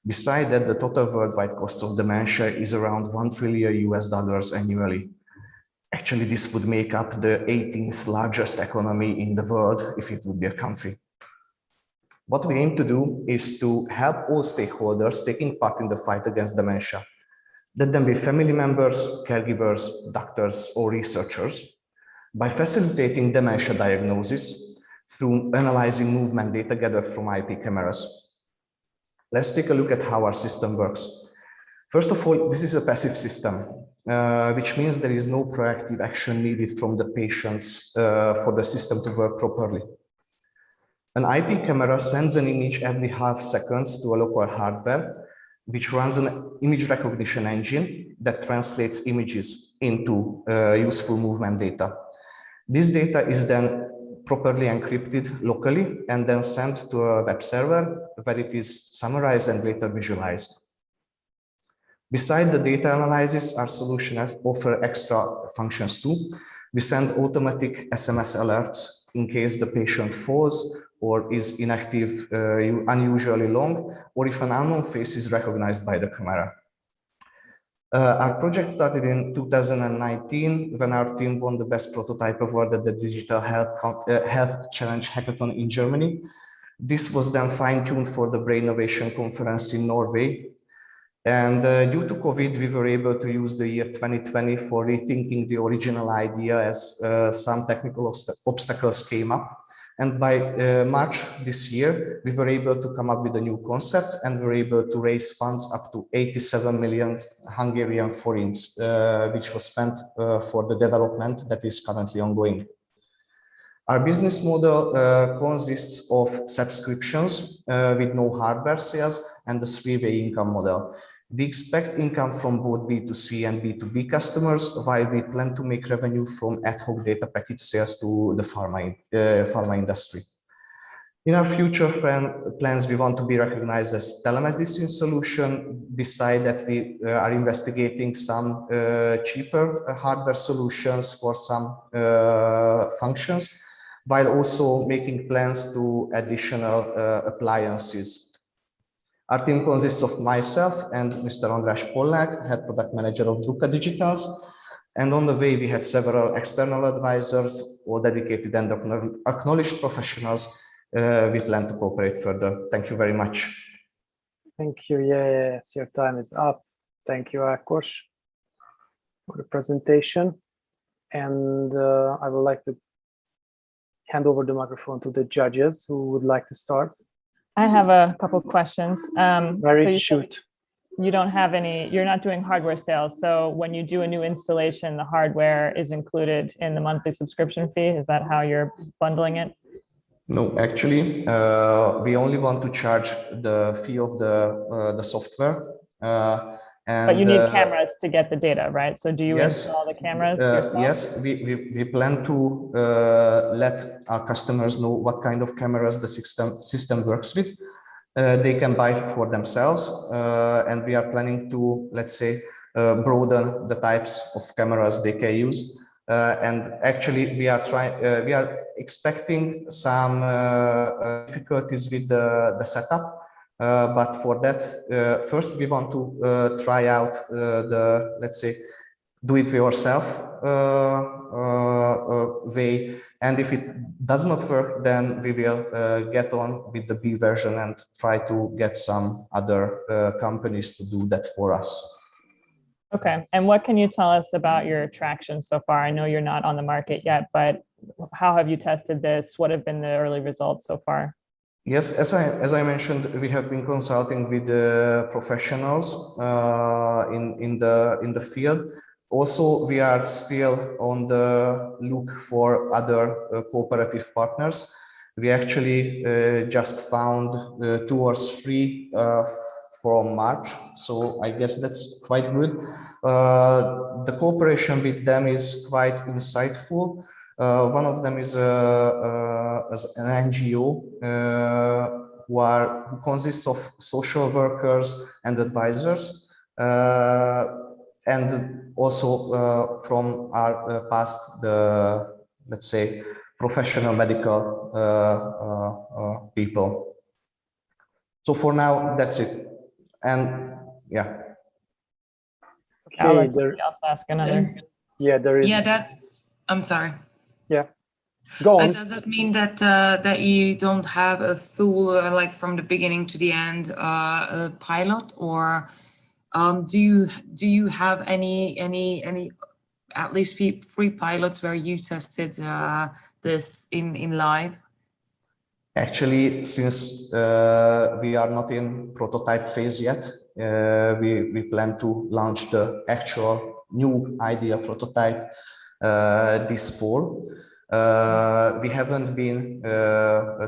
Speaker 9: Besides that, the total worldwide cost of dementia is around $1 trillion annually. Actually, this would make up the 18th largest economy in the world if it would be a country. What we aim to do is to help all stakeholders taking part in the fight against dementia. Let them be family members, caregivers, doctors, or researchers, by facilitating dementia diagnosis through analyzing movement data gathered from IP cameras. Let's take a look at how our system works. First of all, this is a passive system, which means there is no proactive action needed from the patients for the system to work properly. An IP camera sends an image every half seconds to a local hardware, which runs an image recognition engine that translates images into useful movement data. This data is then properly encrypted locally and then sent to a web server where it is summarized and later visualized. Besides the data analysis, our solution offers extra functions too. We send automatic SMS alerts in case the patient falls or is inactive unusually long, or if an unknown face is recognized by the camera. Our project started in 2019 when our team won the Best Prototype Award at the Digital Health Challenge Hackathon in Germany. This was then fine-tuned for the Brain Innovation Conference in Norway. And due to COVID, we were able to use the year 2020 for rethinking the original idea as some technical obstacles came up. And by March this year, we were able to come up with a new concept and were able to raise funds up to 87 million Hungarian forints, which was spent for the development that is currently ongoing. Our business model consists of subscriptions with no hardware sales and the three-way income model. We expect income from both B2C and B2B customers, while we plan to make revenue from ad hoc data package sales to the pharma industry. In our future plans, we want to be recognized as telemedicine solution. Beside that, we are investigating some cheaper hardware solutions for some functions, while also making plans to additional appliances. Our team consists of myself and Mr. András Pollák, head product manager of Druka Digitals. And on the way, we had several external advisors, all dedicated and acknowledged professionals. We plan to cooperate further. Thank you very much.
Speaker 1: Thank you. Yes, your time is up. Thank you, Ákos, for the presentation. And I would like to hand over the microphone to the judges who would like to start.
Speaker 3: I have a couple of questions.
Speaker 1: Mary, shoot.
Speaker 3: You don't have any, you're not doing hardware sales. So when you do a new installation, the hardware is included in the monthly subscription fee. Is that how you're bundling it?
Speaker 9: No, actually, we only want to charge the fee of the software.
Speaker 3: But you need cameras to get the data, right? So do you install the cameras yourself?
Speaker 9: Yes, we plan to let our customers know what kind of cameras the system works with. They can buy for themselves, and we are planning to, let's say, broaden the types of cameras they can use. And actually, we are expecting some difficulties with the setup. But for that, first we want to try out the, let's say, do it yourself way. And if it does not work, then we will get on with the B version and try to get some other companies to do that for us.
Speaker 3: Okay. And what can you tell us about your traction so far? I know you're not on the market yet, but how have you tested this? What have been the early results so far?
Speaker 9: Yes, as I mentioned, we have been consulting with the professionals in the field. Also, we are still on the look for other cooperative partners. We actually just found 2 or 3 from March, so I guess that's quite good. The cooperation with them is quite insightful. One of them is an NGO who consists of social workers and advisors, and also from our past, let's say, professional medical people. So for now, that's it. And yeah.
Speaker 3: I'll
Speaker 1: Okay,
Speaker 3: let somebody else ask another.
Speaker 1: yeah, there is.
Speaker 4: Yeah, I'm sorry.
Speaker 1: Yeah, go on.
Speaker 4: Does that mean that that you don't have a full, like from the beginning to the end, a pilot, or do you have any at least three pilots where you tested this in live?
Speaker 9: Actually, since we are not in prototype phase yet, we plan to launch the actual new idea prototype this fall. We haven't been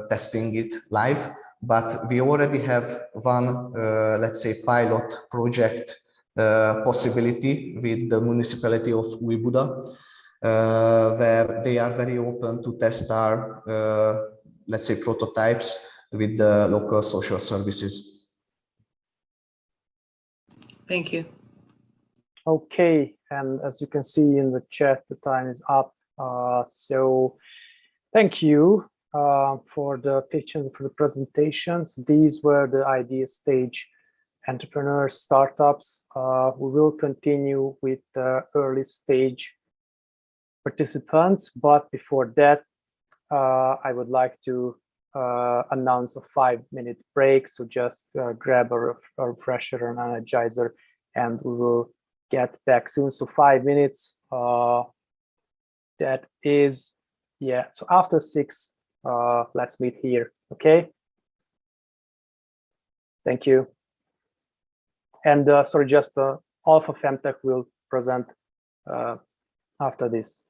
Speaker 9: testing it live, but we already have one, let's say, pilot project possibility with the municipality of Újbuda, where they are very open to test our let's say, prototypes with the local social services.
Speaker 4: Thank you.
Speaker 1: Okay, and as you can see in the chat, the time is up. So thank you for the pitch and for the presentations. These were the idea stage entrepreneurs, startups. We will continue with the early stage participants, but before that, I would like to announce a 5-minute break. So just grab a refresher and energizer, and we will get back soon. So 5 minutes. That is, yeah. So after 6, let's meet here. Okay. Thank you. And sorry, just Alpha Femtech will present after this.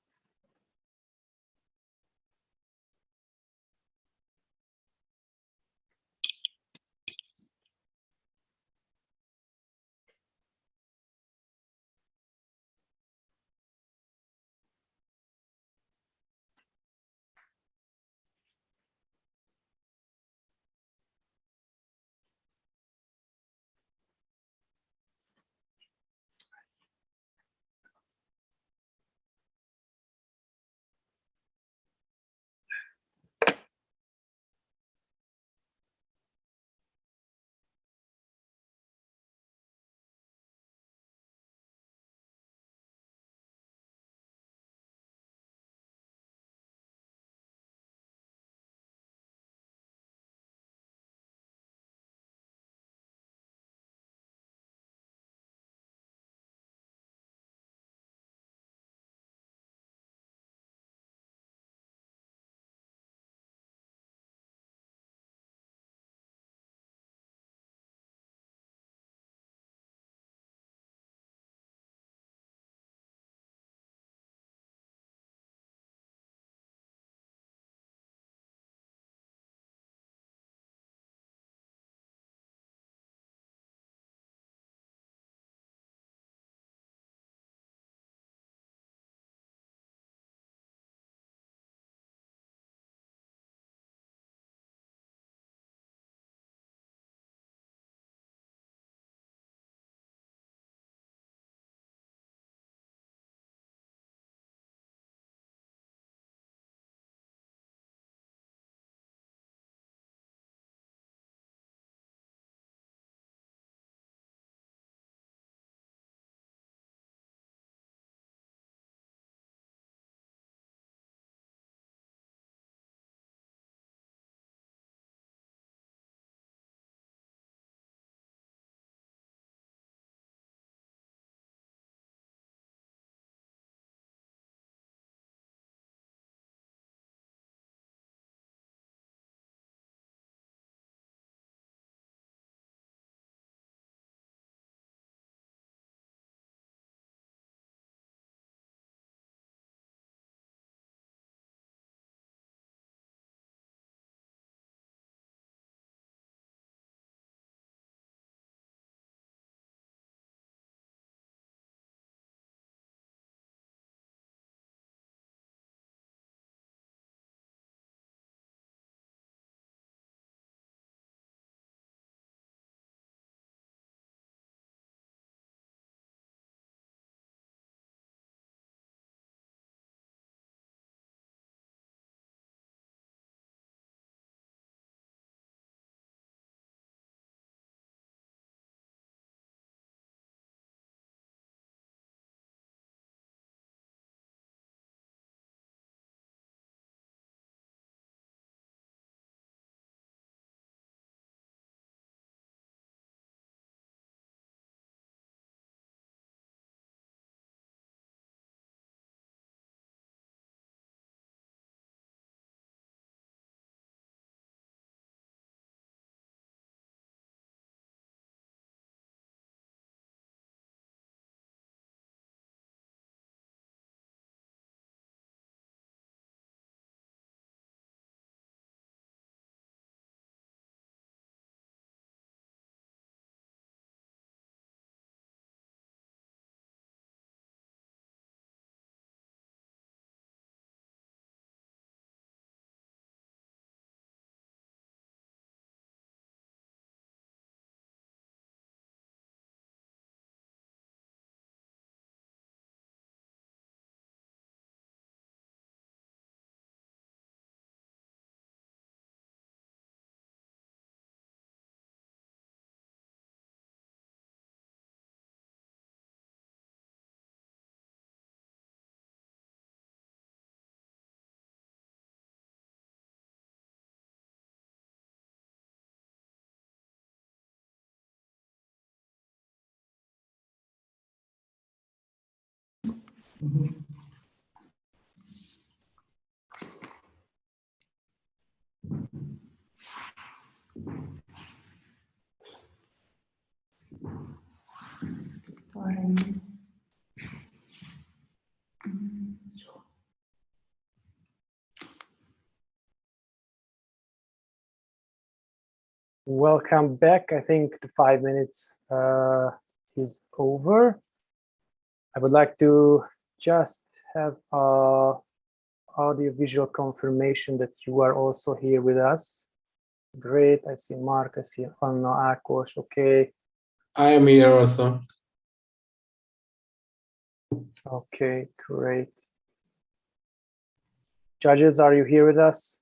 Speaker 1: Welcome back. I think the 5 minutes is over. I would like to just have audio-visual confirmation that you are also here with us. Great. I see Mark. I see Anna, Ákos. Okay.
Speaker 10: I am here also.
Speaker 1: Okay, great. Judges, are you here with us?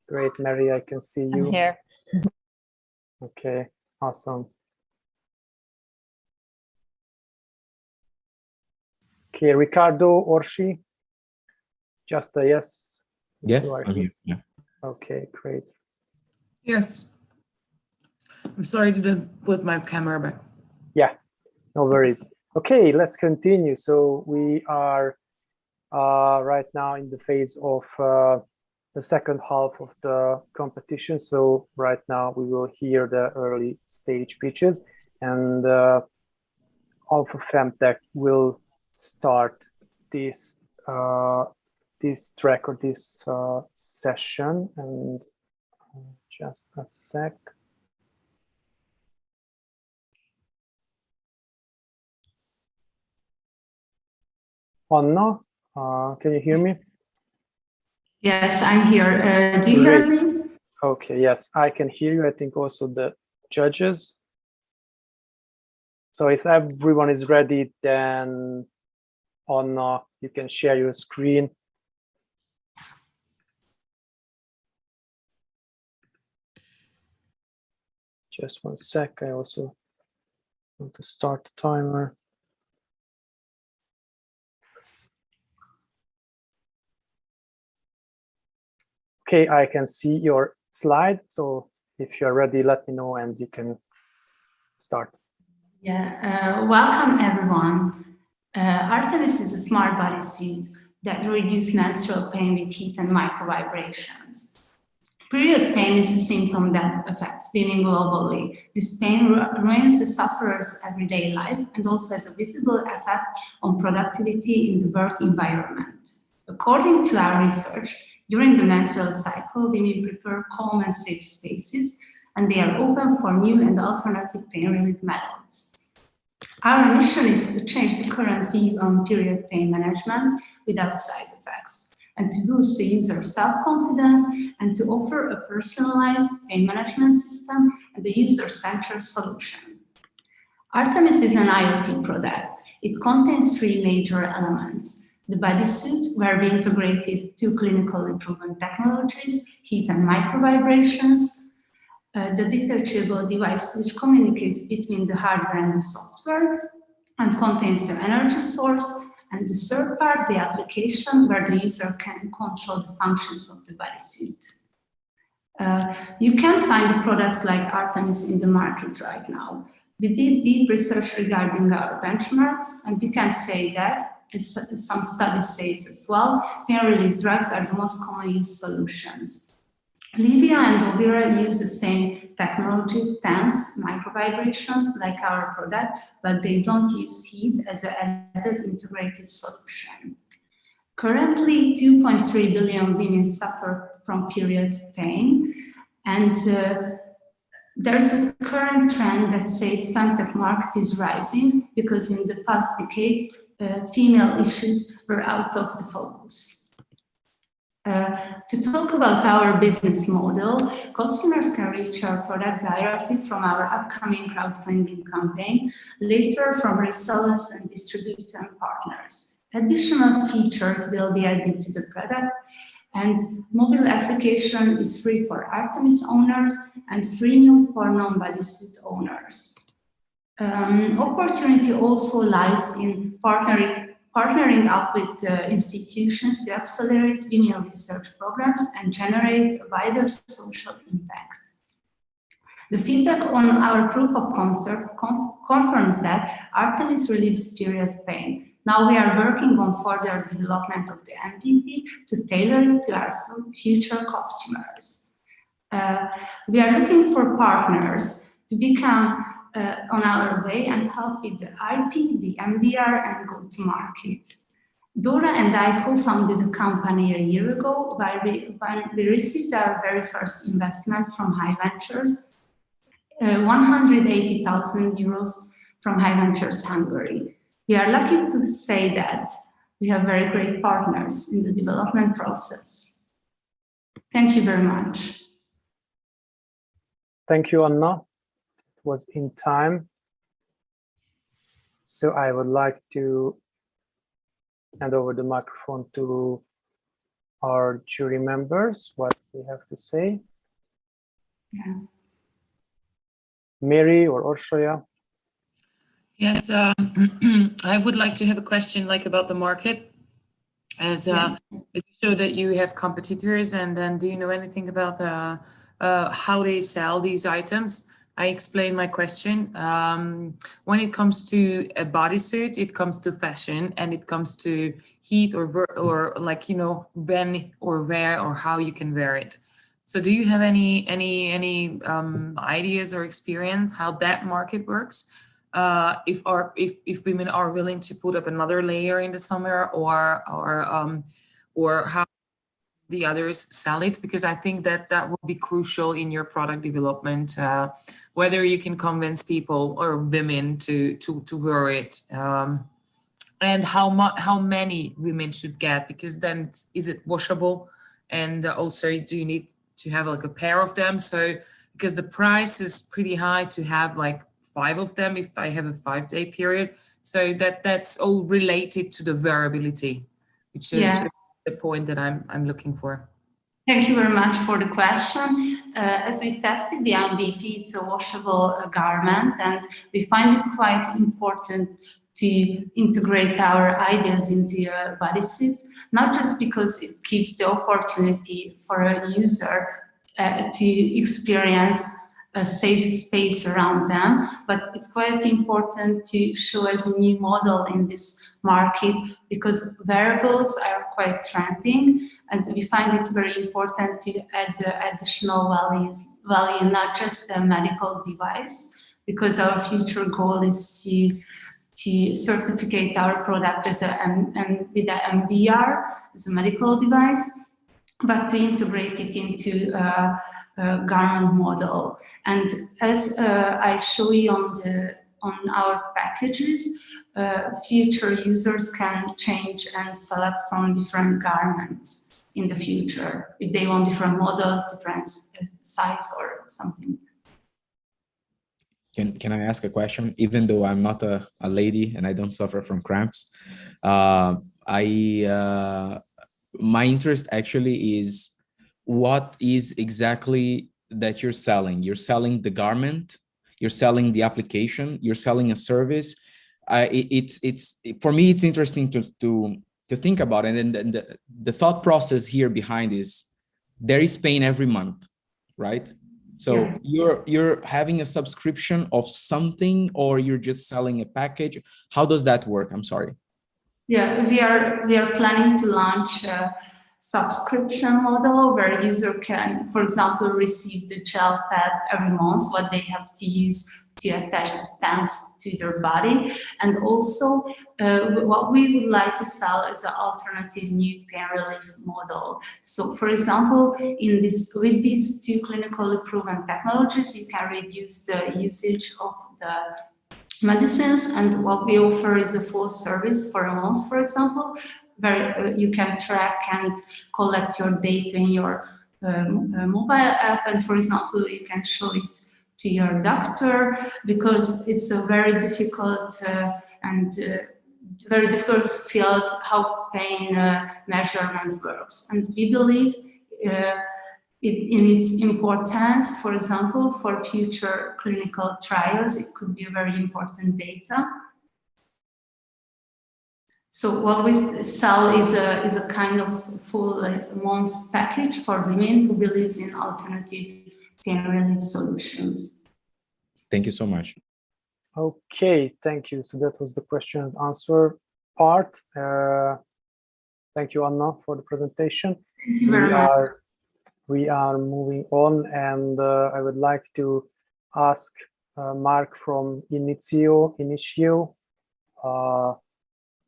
Speaker 1: Great, Mary, I can see you.
Speaker 3: I'm here.
Speaker 1: Okay, awesome. Okay, Ricardo, Orsi, just a yes.
Speaker 5: Yeah,
Speaker 1: You are
Speaker 5: I'm
Speaker 1: here.
Speaker 5: here. Yeah.
Speaker 1: Okay, great.
Speaker 4: Yes. I'm sorry I didn't put my camera back.
Speaker 1: Yeah, no worries. Okay, let's continue. So we are right now in the phase of the second half of the competition. So right now we will hear the early stage pitches, and Alpha Femtech will start this this track or this session. And just a sec. Anna, can you hear me?
Speaker 11: Yes, I'm here. Do you hear me?
Speaker 1: Okay, yes, I can hear you. I think also the judges. So if everyone is ready, then Anna, you can share your screen. Just one sec. I also want to start the timer. Okay, I can see your slide. So if you're ready, let me know and you can start.
Speaker 11: Yeah, welcome everyone. Artemis is a smart bodysuit that reduces menstrual pain with heat and microvibrations. Period pain is a symptom that affects women globally. This pain ruins the sufferer's everyday life and also has a visible effect on productivity in the work environment. According to our research, during the menstrual cycle, women prefer calm and safe spaces, and they are open for new and alternative pain relief methods. Our mission is to change the current view on period pain management without side effects, and to boost the user's self-confidence, and to offer a personalized pain management system and a user-centered solution. Artemis is an IoT product. It contains 3 major elements. The bodysuit, where we integrated 2 clinically proven technologies, heat and microvibrations. The detachable device, which communicates between the hardware and the software and contains the energy source. And the third part, the application, where the user can control the functions of the bodysuit. You can't find the products like Artemis in the market right now. We did deep research regarding our benchmarks, and we can say that, as some studies say as well, pain relief drugs are the most common used solutions. Livia and Ovira use the same technology, TENS, microvibrations, like our product, but they don't use heat as an added integrated solution. Currently, 2.3 billion women suffer from period pain, and there's a current trend that says femtech market is rising because in the past decades, female issues were out of the focus. To talk about our business model, customers can reach our product directly from our upcoming crowdfunding campaign, later from resellers and distributor and partners. Additional features will be added to the product, and mobile application is free for Artemis owners and freemium for non-bodysuit owners. Opportunity also lies in partnering up with institutions to accelerate women research programs and generate a wider social impact. The feedback on our proof of concept confirms that Artemis relieves period pain. Now we are working on further development of the MVP to tailor it to our future customers. We are looking for partners to become on our way and help with the IP, the MDR, and go-to-market. Dora and I co-founded the company a year ago when we received our very first investment from High Ventures, 180,000 euros from High Ventures Hungary. We are lucky to say that we have very great partners in the development process. Thank you very much.
Speaker 1: Thank you, Anna. It was in time. So I would like to hand over the microphone to our jury members, what they have to say.
Speaker 11: Yeah.
Speaker 1: Mary or Orsolya?
Speaker 4: Yes, I would like to have a question like about the market. As you show that you have competitors, and then do you know anything about the how they sell these items? I explained my question. When it comes to a bodysuit, it comes to fashion, and it comes to heat or like, you know, when or where or how you can wear it. So do you have any ideas or experience how that market works? If women are willing to put up another layer in the summer, or how the others sell it, because I think that that will be crucial in your product development, whether you can convince people or women to wear it, and how many women should get, because then is it washable, and also do you need to have like a pair of them? So because the price is pretty high to have like 5 of them if I have a 5-day period, so that's all related to the wearability, which is the point that I'm looking for.
Speaker 11: Thank you very much for the question. As we tested the MVP, it's a washable garment, and we find it quite important to integrate our ideas into a bodysuit, not just because it gives the opportunity for a user to experience a safe space around them, but it's quite important to show as a new model in this market, because wearables are quite trending, and we find it very important to add additional value, not just a medical device, because our future goal is to certificate our product as with a MDR, as a medical device, but to integrate it into a garment model. And as I show you on our packages, future users can change and select from different garments in the future if they want different models, different size or something.
Speaker 5: Can I ask a question? Even though I'm not a lady and I don't suffer from cramps, my interest actually is what is exactly that you're selling. You're selling the garment, you're selling the application, you're selling a service. It's for me, it's interesting to think about it. And the thought process here behind is there is pain every month, right? So yes. You're having a subscription of something, or you're just selling a package. How does that work? I'm sorry.
Speaker 11: Yeah, we are planning to launch a subscription model where a user can, for example, receive the gel pad every month, what they have to use to attach the pants to their body. And also what we would like to sell is an alternative new pain relief model. So for example, with these 2 clinically proven technologies, you can reduce the usage of the medicines, and what we offer is a full service for a month, for example, where you can track and collect your data in your mobile app, and for example, you can show it to your doctor, because it's a very difficult field how pain measurement works. And we believe in its importance, for example, for future clinical trials. It could be very important data. So what we sell is a kind of full month package for women who believes in alternative pain relief solutions.
Speaker 5: Thank you so much.
Speaker 1: Okay, thank you. So that was the question and answer. part. Thank you, Anna, for the presentation.
Speaker 11: Thank you very much.
Speaker 1: We are moving on, and I would like to ask Mark from Initio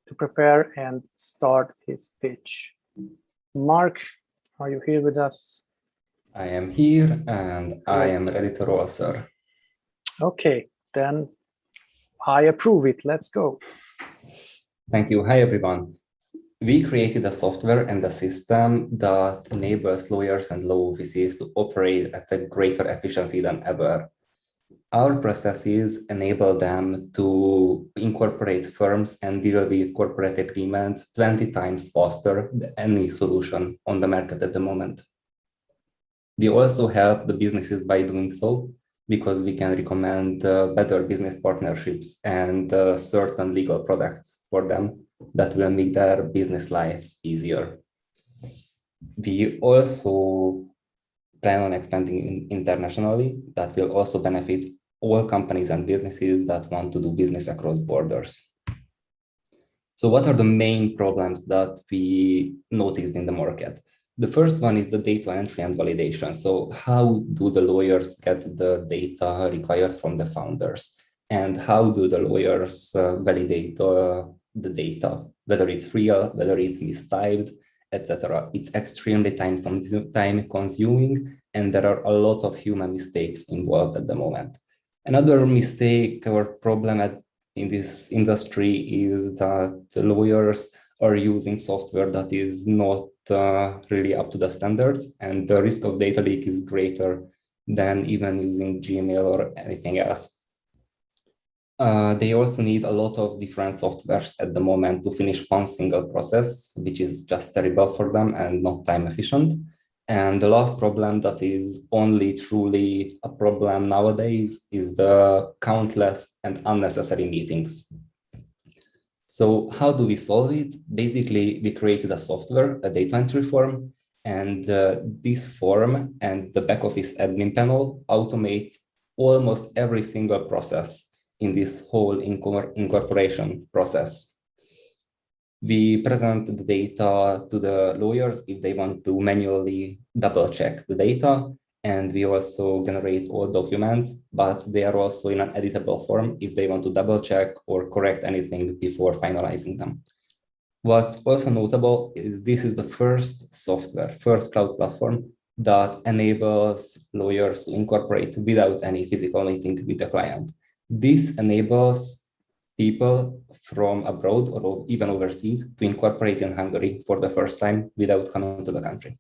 Speaker 1: to prepare and start his pitch. Mark, are you here with us?
Speaker 12: I am here and I am ready to roll, sir.
Speaker 1: Okay, then I approve it. Let's go.
Speaker 12: Thank you. Hi, everyone. We created a software and a system that enables lawyers and law offices to operate at a greater efficiency than ever. Our processes enable them to incorporate firms and deal with corporate agreements 20 times faster than any solution on the market at the moment. We also help the businesses by doing so because we can recommend better business partnerships and certain legal products for them that will make their business lives easier. We also plan on expanding internationally. That will also benefit all companies and businesses that want to do business across borders. So what are the main problems that we noticed in the market? The first one is the data entry and validation. So how do the lawyers get the data required from the founders? And how do the lawyers validate the data, whether it's real, whether it's mistyped, etc. It's extremely time consuming, and there are a lot of human mistakes involved at the moment. Another mistake or problem in this industry is that lawyers are using software that is not really up to the standards, and the risk of data leak is greater than even using Gmail or anything else. They also need a lot of different softwares at the moment to finish one single process, which is just terrible for them and not time efficient. And the last problem that is only truly a problem nowadays is the countless and unnecessary meetings. So how do we solve it? Basically, we created a software, a data entry form, and this form and the back office admin panel automates almost every single process in this whole incorporation process. We present the data to the lawyers if they want to manually double check the data, and we also generate all documents, but they are also in an editable form if they want to double check or correct anything before finalizing them. What's also notable is this is the first cloud platform that enables lawyers to incorporate without any physical meeting with the client. This enables people from abroad or even overseas to incorporate in Hungary for the first time without coming to the country.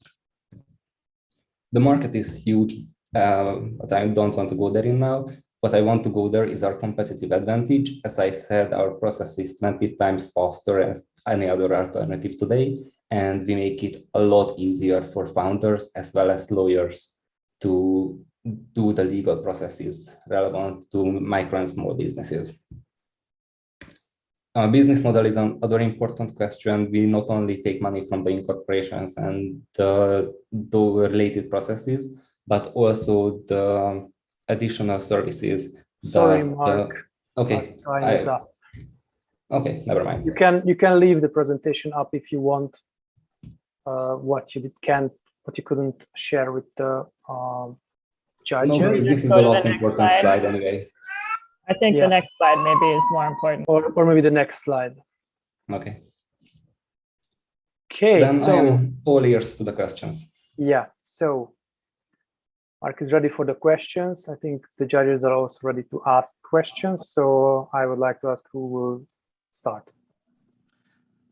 Speaker 12: The market is huge, but I don't want to go there now. What I want to go there is our competitive advantage. As I said, our process is 20 times faster as any other alternative today, and we make it a lot easier for founders as well as lawyers to do the legal processes relevant to micro and small businesses. Business model is another important question. We not only take money from the incorporations and the related processes, but also the additional services.
Speaker 1: Sorry, Mark.
Speaker 12: Okay.
Speaker 1: Time is up.
Speaker 12: Okay, never mind.
Speaker 1: You can leave the presentation up if you want. What you couldn't share with the judges.
Speaker 12: No worries, this is the last important slide anyway.
Speaker 3: I think the next slide maybe is more important.
Speaker 1: Or maybe the next slide.
Speaker 12: Okay.
Speaker 1: Okay,
Speaker 12: then
Speaker 1: so
Speaker 12: I am all ears to the questions.
Speaker 1: Yeah, so Mark is ready for the questions. I think the judges are also ready to ask questions. So I would like to ask who will start.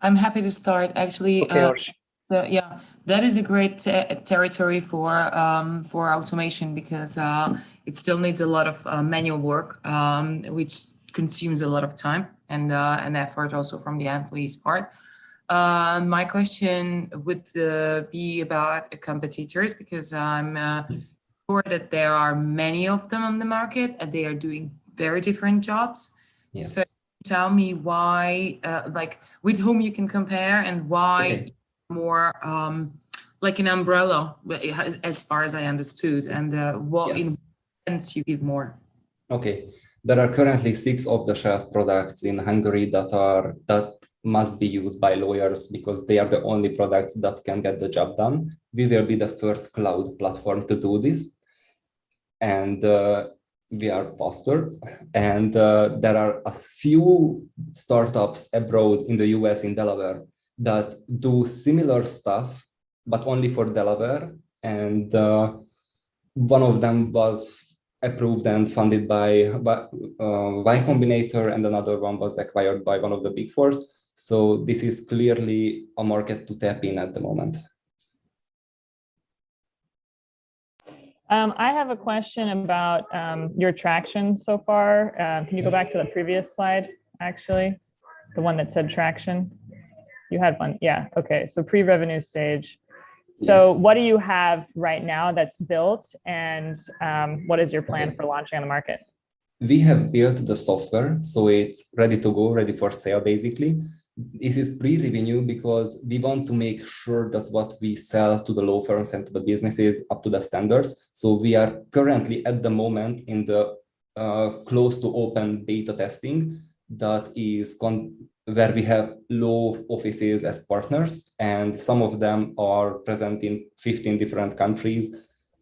Speaker 4: I'm happy to start, actually.
Speaker 1: Okay,
Speaker 4: yeah, that is a great territory for automation, because it still needs a lot of manual work, which consumes a lot of time and effort also from the employee's part. My question would be about competitors, because I'm sure that there are many of them on the market and they are doing very different jobs.
Speaker 12: Yes.
Speaker 4: So tell me why, like with whom you can compare and why more like an umbrella, as far as I understood, and what in sense you give more.
Speaker 12: Okay, there are currently 6 off-the-shelf products in Hungary that must be used by lawyers because they are the only products that can get the job done. We will be the first cloud platform to do this. And we are faster. And there are a few startups abroad in the US, in Delaware, that do similar stuff, but only for Delaware. And one of them was approved and funded by Y Combinator, and another one was acquired by one of the big fours. So this is clearly a market to tap in at the moment.
Speaker 3: I have a question about your traction so far. Can you go back to the previous slide, actually? The one that said traction? You had one, yeah, okay. So pre-revenue stage. So
Speaker 12: Yes.
Speaker 3: what do you have right now that's built, and what is your plan for launching on the market?
Speaker 12: We have built the software, so it's ready to go, ready for sale, basically. This is pre-revenue because we want to make sure that what we sell to the law firms and to the businesses up to the standards. So we are currently at the moment in the close to open beta testing that is where we have law offices as partners, and some of them are present in 15 different countries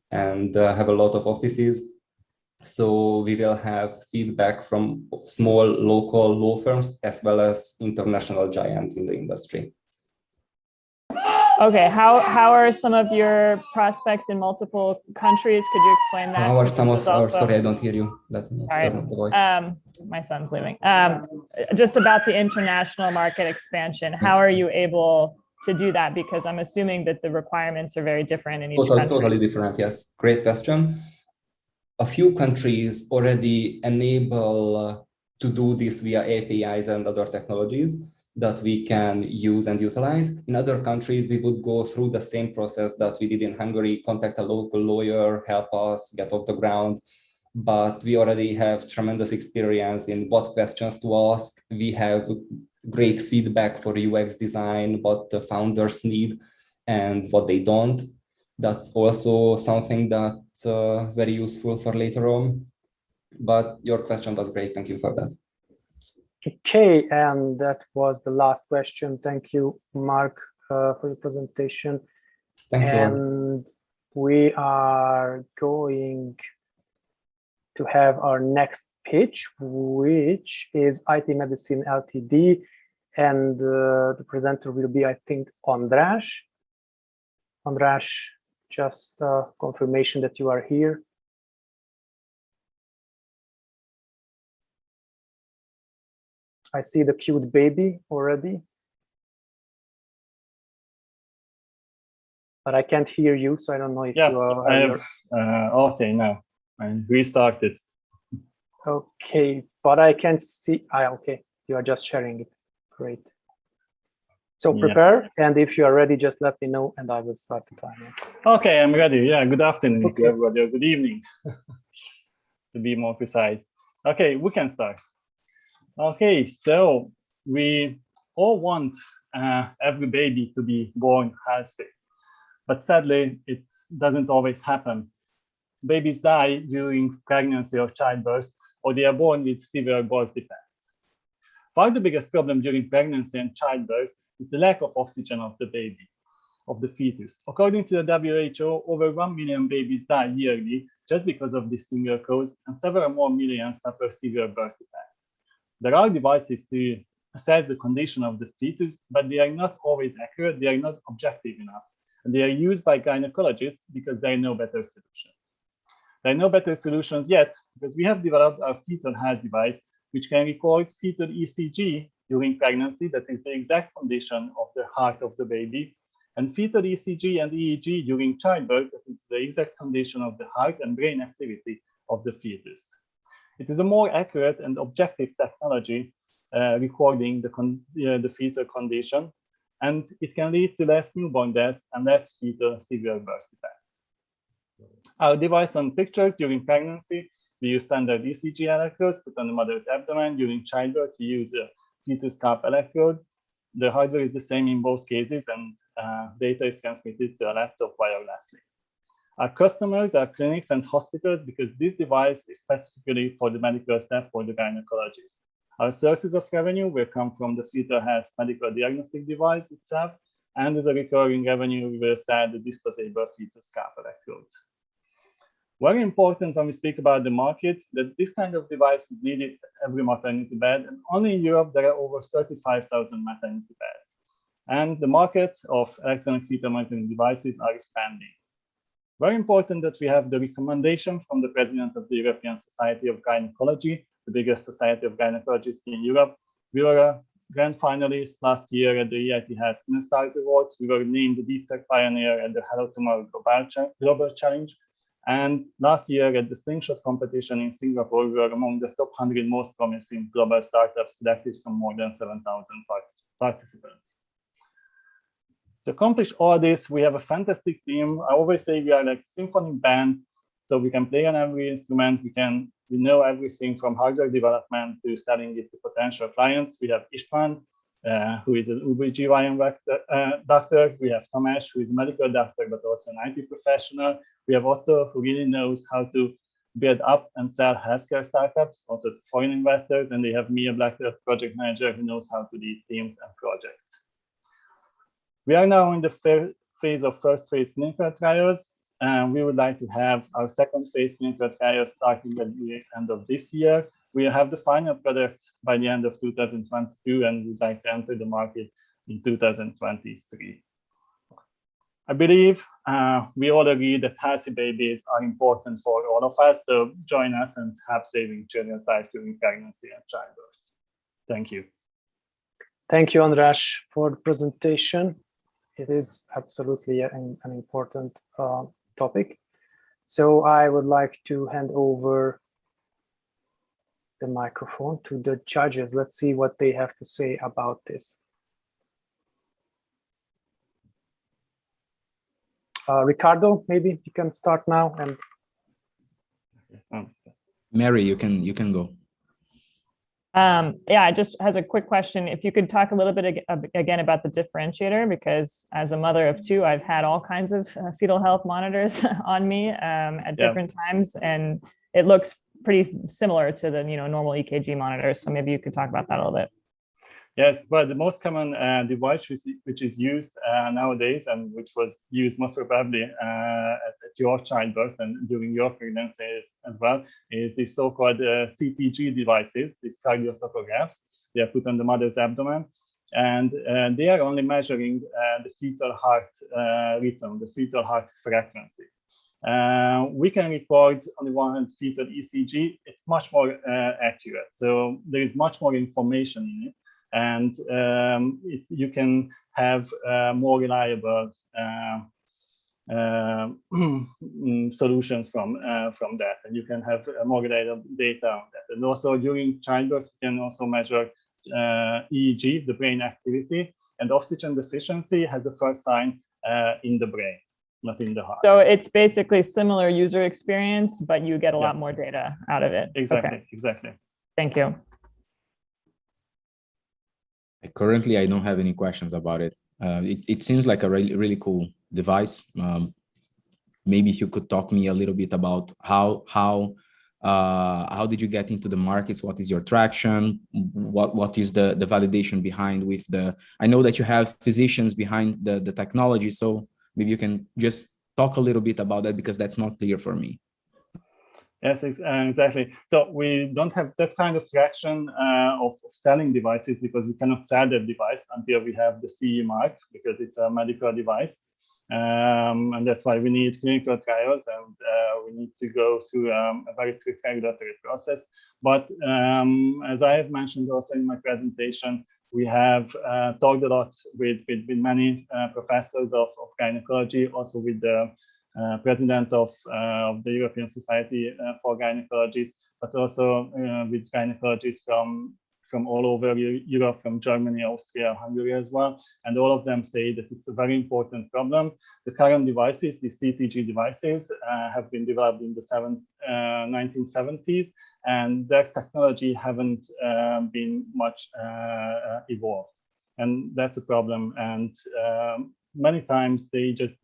Speaker 12: and have a lot of offices. So we will have feedback from small local law firms as well as international giants in the industry.
Speaker 3: Okay, how are some of your prospects in multiple countries? Could you explain that?
Speaker 12: How are some of our,
Speaker 3: also...
Speaker 12: sorry, I don't hear you. Let me turn up the voice.
Speaker 3: My son's leaving. Just about the international market expansion, how are you able to do that? Because I'm assuming that the requirements are very different in each country.
Speaker 12: Totally different, yes. Great question. A few countries already enable to do this via APIs and other technologies that we can use and utilize. In other countries, we would go through the same process that we did in Hungary, contact a local lawyer, help us get off the ground. But we already have tremendous experience in what questions to ask. We have great feedback for UX design, what the founders need and what they don't. That's also something that's very useful for later on. But your question was great. Thank you for that.
Speaker 1: Okay, and that was the last question. Thank you, Mark, for your presentation.
Speaker 12: Thank you.
Speaker 1: And we are going to have our next pitch, which is IT Medicine Ltd. And the presenter will be, I think, András. András, just confirmation that you are here. I see the cute baby already. But I can't hear you, so I don't know if you are.
Speaker 13: Okay, now I restarted.
Speaker 1: Okay, but I can't see. Okay, you are just sharing it. Great. So prepare, and if you are ready, just let me know, and I will start the timer.
Speaker 13: Okay, I'm ready. Yeah, good afternoon to everybody, or good evening, to be more precise. Okay, we can start. Okay, so we all want every baby to be born healthy, but sadly, it doesn't always happen. Babies die during pregnancy or childbirth, or they are born with severe birth defects. One of the biggest problems during pregnancy and childbirth is the lack of oxygen of the baby, of the fetus. According to the WHO, over 1 million babies die yearly just because of this single cause, and several more millions suffer severe birth defects. There are devices to assess the condition of the fetus, but they are not always accurate, they are not objective enough, and they are used by gynecologists because there are no better solutions. There are no better solutions yet, because we have developed a fetal health device which can record fetal ECG during pregnancy, that is the exact condition of the heart of the baby, and fetal ECG and EEG during childbirth, that is the exact condition of the heart and brain activity of the fetus. It is a more accurate and objective technology recording the fetal condition, and it can lead to less newborn deaths and less fetal severe birth defects. Our device on pictures during pregnancy, we use standard ECG electrodes put on the mother's abdomen. During childbirth, we use a fetus cup electrode. The hardware is the same in both cases, and data is transmitted to a laptop wirelessly. Our customers are clinics and hospitals because this device is specifically for the medical staff, for the gynecologist. Our sources of revenue will come from the Fetal Health medical diagnostic device itself, and as a recurring revenue, we will sell the disposable fetal scalp electrodes. Very important when we speak about the market, that this kind of device is needed at every maternity bed, and only in Europe there are over 35,000 maternity beds. And the market of electronic fetal monitoring devices are expanding. Very important that we have the recommendation from the president of the European Society of Gynecology, the biggest society of gynecologists in Europe. We were a grand finalist last year at the EIT Health Stars Awards. We were named the Deep Tech Pioneer at the Hello Tomorrow Global Challenge. And last year at the Slingshot competition in Singapore, we were among the top 100 most promising global startups selected from more than 7,000 participants. To accomplish all this, we have a fantastic team. I always say we are like a symphony band, so we can play on every instrument. We know everything from hardware development to selling it to potential clients. We have István, who is an OB/GYN doctor. We have Tamás, who is a medical doctor, but also an IT professional. We have Otto, who really knows how to build up and sell healthcare startups, also to foreign investors. And they have me, a Blackrock project manager, who knows how to lead teams and projects. We are now in the phase of first phase clinical trials. And we would like to have our second phase clinical trials starting at the end of this year. We will have the final product by the end of 2022, and we'd like to enter the market in 2023. I believe we all agree that healthy babies are important for all of us, so join us and help saving children's lives during pregnancy and childbirth. Thank you.
Speaker 1: Thank you, András, for the presentation. It is absolutely an important topic. So I would like to hand over the microphone to the judges. Let's see what they have to say about this. Ricardo, maybe you can start now. And
Speaker 5: Mary, you can go.
Speaker 3: Yeah, I just has a quick question. If you could talk a little bit again about the differentiator, because as a mother of two, I've had all kinds of fetal health monitors on me at different times, and it looks pretty similar to the normal EKG monitors. So maybe you could talk about that a little bit.
Speaker 13: Yes, but the most common device which is used nowadays, and which was used most probably at your childbirth and during your pregnancy as well, is the so-called CTG devices, these cardiotopographs. They are put on the mother's abdomen, and they are only measuring the fetal heart rhythm, the fetal heart frequency. We can record on the one hand fetal ECG. It's much more accurate, so there is much more information in it. And you can have more reliable solutions from that, and you can have more reliable data on that. And also during childbirth, you can also measure EEG, the brain activity, and oxygen deficiency has the first sign in the brain, not in the heart.
Speaker 3: So it's basically similar user experience, but you get a lot more data out of it.
Speaker 13: Exactly,
Speaker 3: okay.
Speaker 13: Exactly.
Speaker 3: Thank you.
Speaker 5: Currently, I don't have any questions about it. It seems like a really cool device. Maybe if you could talk me a little bit about how did you get into the markets? What is your traction? What is the validation behind with the? I know that you have physicians behind the technology, so maybe you can just talk a little bit about that, because that's not clear for me.
Speaker 13: Yes, exactly. So we don't have that kind of traction of selling devices, because we cannot sell that device until we have the CE mark, because it's a medical device. And that's why we need clinical trials, and we need to go through a very strict regulatory process. But as I have mentioned also in my presentation, we have talked a lot with many professors of gynecology, also with the president of the European Society for Gynecologists, but also with gynecologists from all over Europe, from Germany, Austria, Hungary as well. And all of them say that it's a very important problem. The current devices, these CTG devices, have been developed in the 1970s, and their technology haven't been much evolved. And that's a problem. And many times they just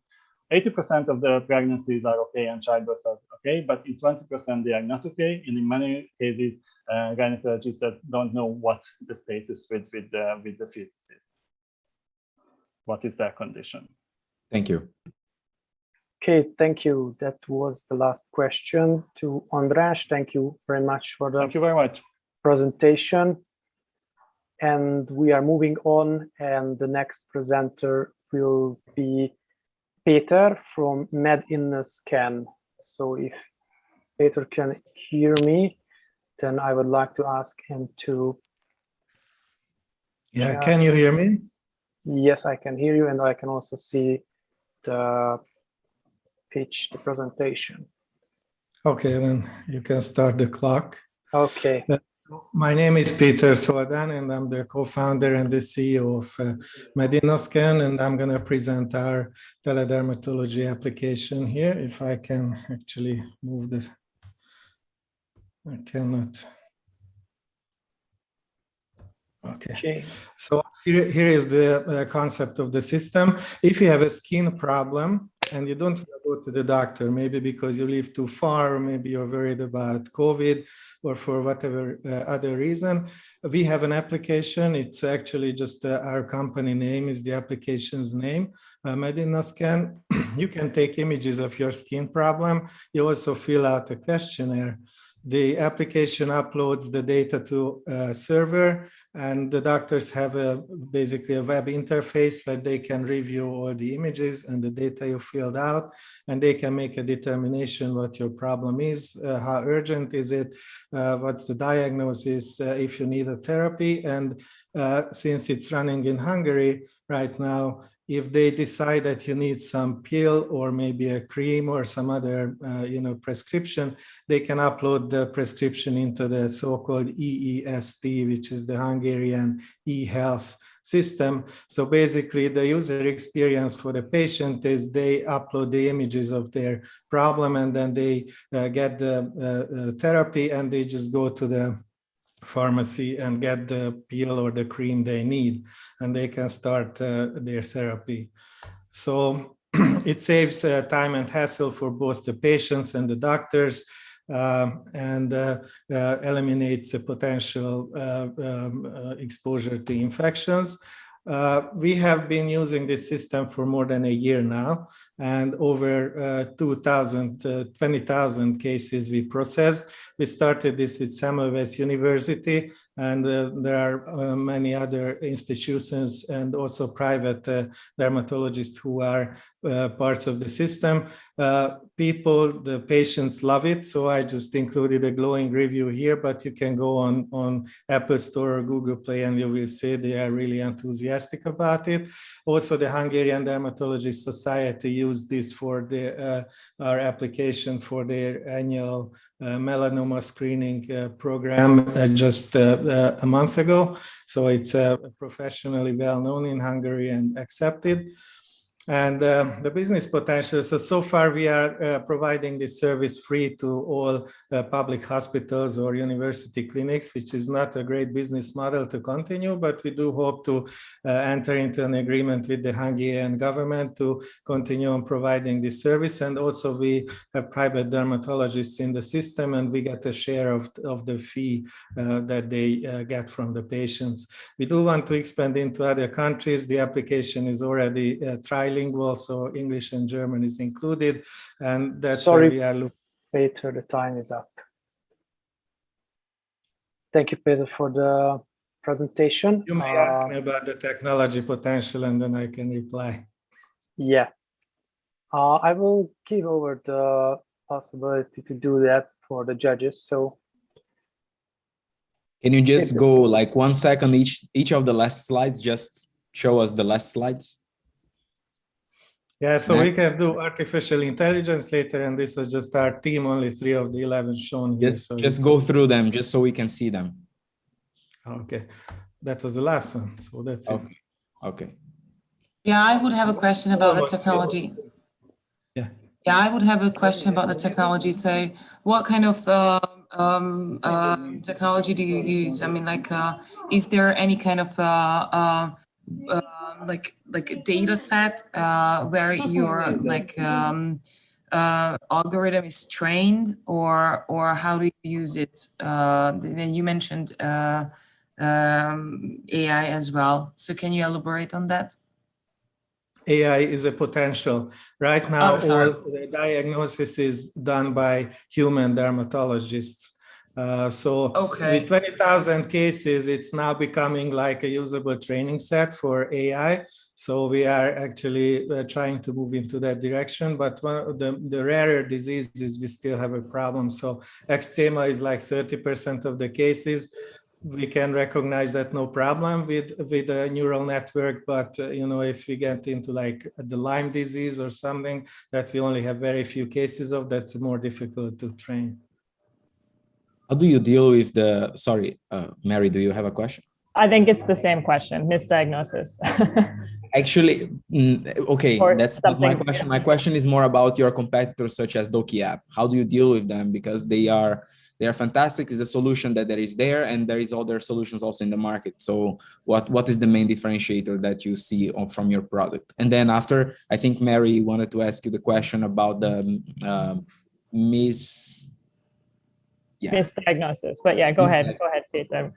Speaker 13: 80% of the pregnancies are okay and childbirths are okay, but in 20% they are not okay. And in many cases, gynecologists that don't know what the status with the fetus is. What is their condition?
Speaker 5: Thank you.
Speaker 1: Okay, thank you. That was the last question to András. Thank you very much for the
Speaker 13: Thank you very much.
Speaker 1: presentation. And we are moving on, and the next presenter will be Peter from MedInScan. So if Peter can hear me, then I would like to ask him to.
Speaker 14: Yeah, can you hear me?
Speaker 1: Yes, I can hear you, and I can also see the pitch, the presentation.
Speaker 14: Okay, then you can start the clock.
Speaker 1: Okay.
Speaker 14: My name is Peter Szoldan, and I'm the co-founder and the CEO of MedInScan, and I'm going to present our teledermatology application here. If I can actually move this. I cannot. Okay. So here is the concept of the system. If you have a skin problem and you don't go to the doctor, maybe because you live too far, or maybe you're worried about COVID, or for whatever other reason, we have an application. It's actually just our company name is the application's name, MedInScan. You can take images of your skin problem. You also fill out a questionnaire. The application uploads the data to a server, and the doctors have basically a web interface where they can review all the images and the data you filled out, and they can make a determination what your problem is, how urgent is it, what's the diagnosis, if you need a therapy. And since it's running in Hungary right now, if they decide that you need some pill or maybe a cream or some other prescription, they can upload the prescription into the so-called EEST, which is the Hungarian e-health system. So basically the user experience for the patient is they upload the images of their problem, and then they get the therapy, and they just go to the pharmacy and get the pill or the cream they need, and they can start their therapy. So it saves time and hassle for both the patients and the doctors, and eliminates a potential exposure to infections. We have been using this system for more than a year now, and over 20,000 cases we processed. We started this with Semmelweis University, and there are many other institutions and also private dermatologists who are parts of the system. The patients love it, so I just included a glowing review here, but you can go on Apple Store or Google Play and you will see they are really enthusiastic about it. Also, the Hungarian Dermatology Society used this for our application for their annual melanoma screening program just a month ago. So it's professionally well known in Hungary and accepted. And the business potential, so far we are providing this service free to all public hospitals or university clinics, which is not a great business model to continue, but we do hope to enter into an agreement with the Hungarian government to continue on providing this service. And also we have private dermatologists in the system, and we get a share of the fee that they get from the patients. We do want to expand into other countries. The application is already trialing. So English and German is included, and that's where we are looking.
Speaker 1: Peter, the time is up. Thank you, Peter, for the presentation.
Speaker 14: You may ask me about the technology potential, and then I can reply.
Speaker 1: Yeah, I will give over the possibility to do that for the judges. So
Speaker 5: can you just go like 1 second each of the last slides? Just show us the last slides.
Speaker 14: Yeah, so we can do artificial intelligence later, and this was just our team, only 3 of the 11 shown here.
Speaker 5: Just go through them, just so we can see them.
Speaker 14: Okay, that was the last one, so that's it.
Speaker 5: Okay.
Speaker 4: Yeah, I would have a question about the technology.
Speaker 14: Yeah,
Speaker 4: I would have a question about the technology. So what kind of technology do you use? I mean, like, is there any kind of like a data set where your algorithm is trained, or how do you use it? Then you mentioned AI as well. So can you elaborate on that?
Speaker 14: AI is a potential. Right now, all the diagnosis is done by human dermatologists. With 20,000 cases, it's now becoming like a usable training set for AI. So we are actually trying to move into that direction. But one of the rarer diseases, we still have a problem. So eczema is like 30% of the cases. We can recognize that no problem with a neural network, but if we get into like the Lyme disease or something that we only have very few cases of, that's more difficult to train.
Speaker 5: How do you deal with the, sorry, Mary, do you have a question?
Speaker 3: I think it's the same question, misdiagnosis.
Speaker 5: Actually, okay, that's not my question. My question is more about your competitors such as DokiApp. How do you deal with them? Because they are fantastic. It's a solution that is there, and there is other solutions also in the market. So what is the main differentiator that you see from your product? And then after, I think Mary wanted to ask you the question about the
Speaker 3: misdiagnosis. But yeah, go ahead, Peter.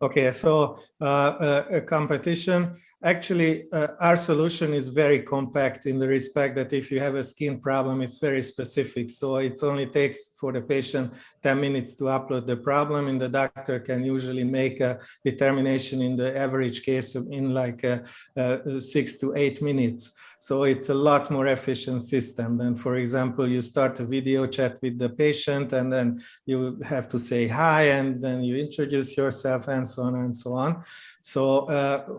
Speaker 14: Okay, so a competition. Actually, our solution is very compact in the respect that if you have a skin problem, it's very specific. So it only takes for the patient 10 minutes to upload the problem, and the doctor can usually make a determination in the average case in like 6 to 8 minutes. So it's a lot more efficient system than, for example, you start a video chat with the patient and then you have to say hi and then you introduce yourself and so on and so on. So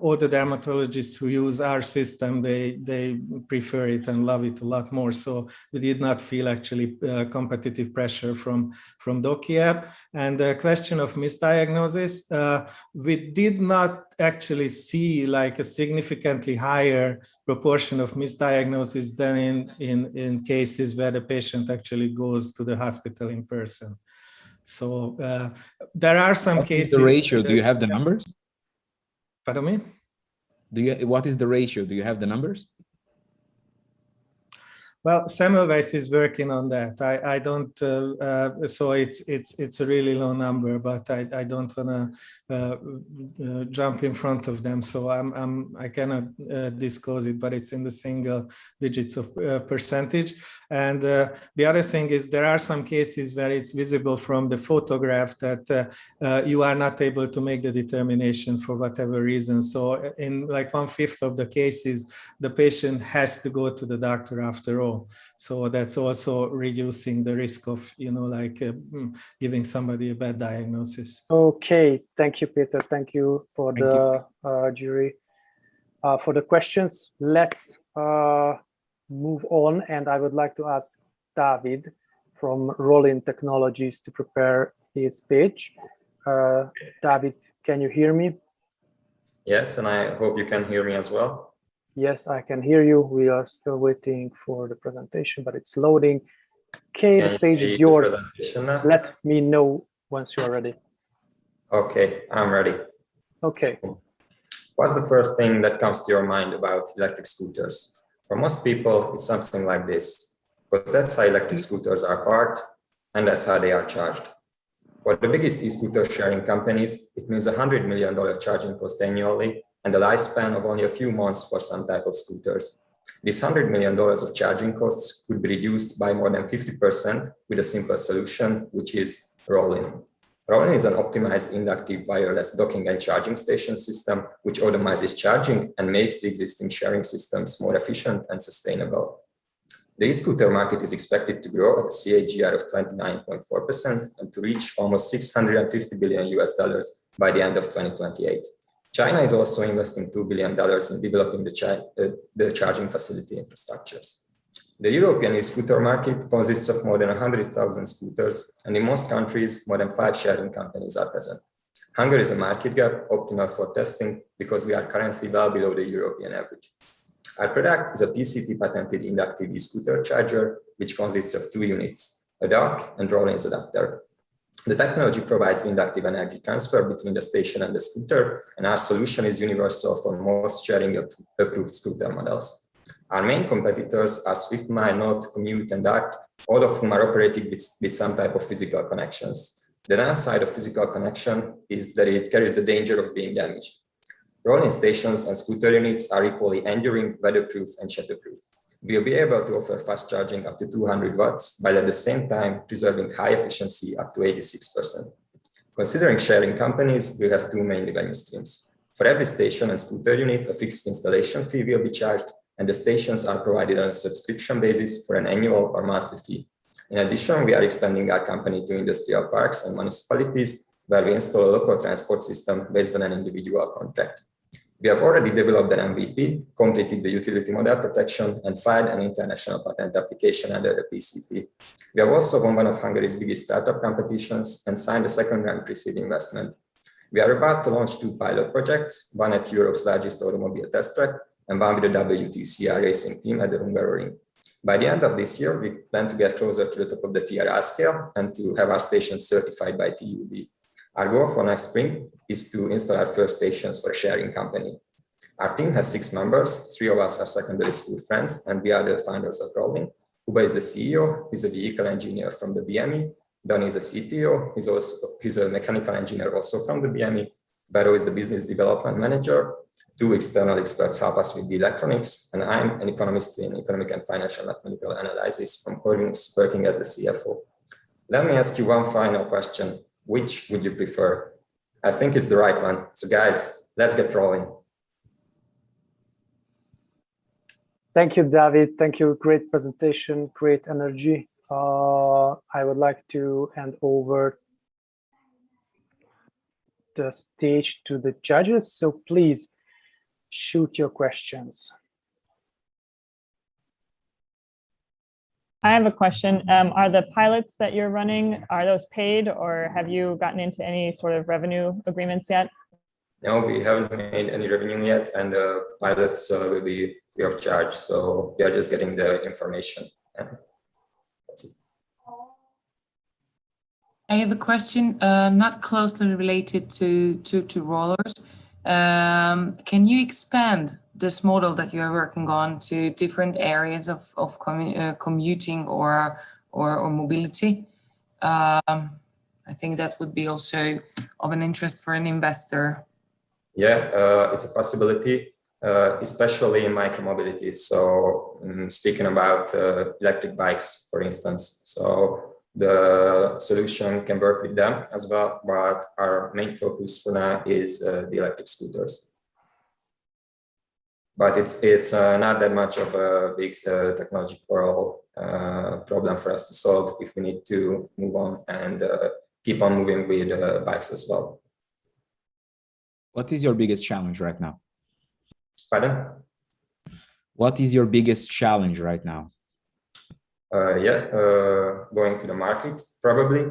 Speaker 14: all the dermatologists who use our system, they prefer it and love it a lot more. So we did not feel actually competitive pressure from DokiApp. And the question of misdiagnosis, we did not actually see like a significantly higher proportion of misdiagnosis than in cases where the patient actually goes to the hospital in person. So there are some cases.
Speaker 5: The ratio, do you have the numbers?
Speaker 14: Pardon me?
Speaker 5: What is the ratio? Do you have the numbers?
Speaker 14: Well, Semmelweis is working on that. I don't, so it's a really low number, but I don't want to jump in front of them. So I cannot disclose it, but it's in the single digits of percentage. And the other thing is there are some cases where it's visible from the photograph that you are not able to make the determination for whatever reason. So in like 1/5 of the cases, the patient has to go to the doctor after all. So that's also reducing the risk of, giving somebody a bad diagnosis.
Speaker 1: Okay, thank you, Peter. Thank you for the jury. For the questions, let's move on. And I would like to ask David from Rollin Technologies to prepare his speech. David, can you hear me?
Speaker 15: Yes, and I hope you can hear me as well.
Speaker 1: Yes, I can hear you. We are still waiting for the presentation, but it's loading. Okay, the stage is yours. Let me know once you are ready.
Speaker 15: Okay, I'm ready.
Speaker 1: Okay.
Speaker 15: So, what's the first thing that comes to your mind about electric scooters? For most people, it's something like this, because that's how electric scooters are parked, and that's how they are charged. For the biggest e-scooter sharing companies, it means $100 million charging cost annually, and the lifespan of only a few months for some type of scooters. This $100 million of charging costs could be reduced by more than 50% with a simple solution, which is Rollin. Rollin is an optimized inductive wireless docking and charging station system, which automizes charging and makes the existing sharing systems more efficient and sustainable. The e-scooter market is expected to grow at a CAGR of 29.4% and to reach almost $650 billion by the end of 2028. China is also investing $2 billion in developing the charging facility infrastructures. The European e-scooter market consists of more than 100,000 scooters, and in most countries, more than 5 sharing companies are present. Hungary is a market gap optimal for testing because we are currently well below the European average. Our product is a PCT patented inductive e-scooter charger, which consists of 2 units, a dock and Rollin's adapter. The technology provides inductive energy transfer between the station and the scooter, and our solution is universal for most sharing approved scooter models. Our main competitors are SwiftMile, Note, Commute, and Dart, all of whom are operating with some type of physical connections. The downside of physical connection is that it carries the danger of being damaged. Rolling stations and scooter units are equally enduring, weatherproof, and shatterproof. We'll be able to offer fast charging up to 200 watts, while at the same time preserving high efficiency up to 86%. Considering sharing companies, we'll have two main revenue streams. For every station and scooter unit, a fixed installation fee will be charged, and the stations are provided on a subscription basis for an annual or monthly fee. In addition, we are expanding our company to industrial parks and municipalities, where we install a local transport system based on an individual contract. We have already developed an MVP, completed the utility model protection, and filed an international patent application under the PCT. We have also won one of Hungary's biggest startup competitions and signed a second round pre-seed investment. We are about to launch two pilot projects, one at Europe's largest automobile test track and one with the WTCR racing team at the Hungaroring. By the end of this year, we plan to get closer to the top of the TRL scale and to have our stations certified by TÜV. Our goal for next spring is to install our first stations for a sharing company. Our team has 6 members, 3 of us are secondary school friends, and we are the founders of Rolling. Kuba is the CEO, he's a vehicle engineer from the BME. Dani is a CTO, he's a mechanical engineer also from the BME. Bero is the business development manager. 2 external experts help us with the electronics, and I'm an economist in economic and financial mathematical analysis from Corvinus, working as the CFO. Let me ask you one final question. Which would you prefer? I think it's the right one. So guys, let's get rolling.
Speaker 1: Thank you, David. Thank you. Great presentation, great energy. I would like to hand over the stage to the judges. So please shoot your questions.
Speaker 3: I have a question. Are the pilots that you're running, are those paid, or have you gotten into any sort of revenue agreements yet?
Speaker 15: No, we haven't made any revenue yet, and the pilots will be free of charge. So we are just getting the information. And that's it.
Speaker 4: I have a question, not closely related to rollers. Can you expand this model that you're working on to different areas of commuting or mobility? I think that would be also of an interest for an investor.
Speaker 15: Yeah, it's a possibility, especially in micromobility. So speaking about electric bikes, for instance. So the solution can work with them as well, but our main focus for now is the electric scooters. But it's not that much of a big technological problem for us to solve if we need to move on and keep on moving with bikes as well.
Speaker 5: What is your biggest challenge right now?
Speaker 15: Pardon?
Speaker 5: What is your biggest challenge right now?
Speaker 15: Going to the market, probably.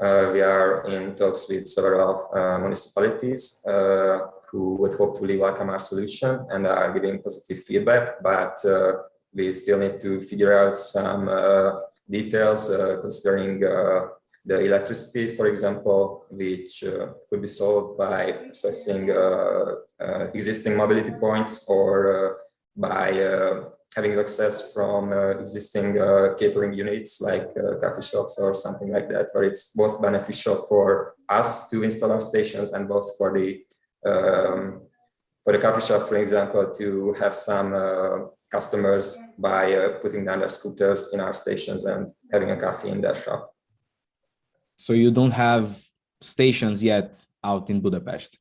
Speaker 15: We are in talks with several municipalities who would hopefully welcome our solution and are giving positive feedback, but we still need to figure out some details considering the electricity, for example, which could be solved by accessing existing mobility points or by having access from existing catering units like coffee shops or something like that, where it's both beneficial for us to install our stations and both for the coffee shop, for example, to have some customers by putting down their scooters in our stations and having a coffee in their shop.
Speaker 5: So you don't have stations yet out in Budapest?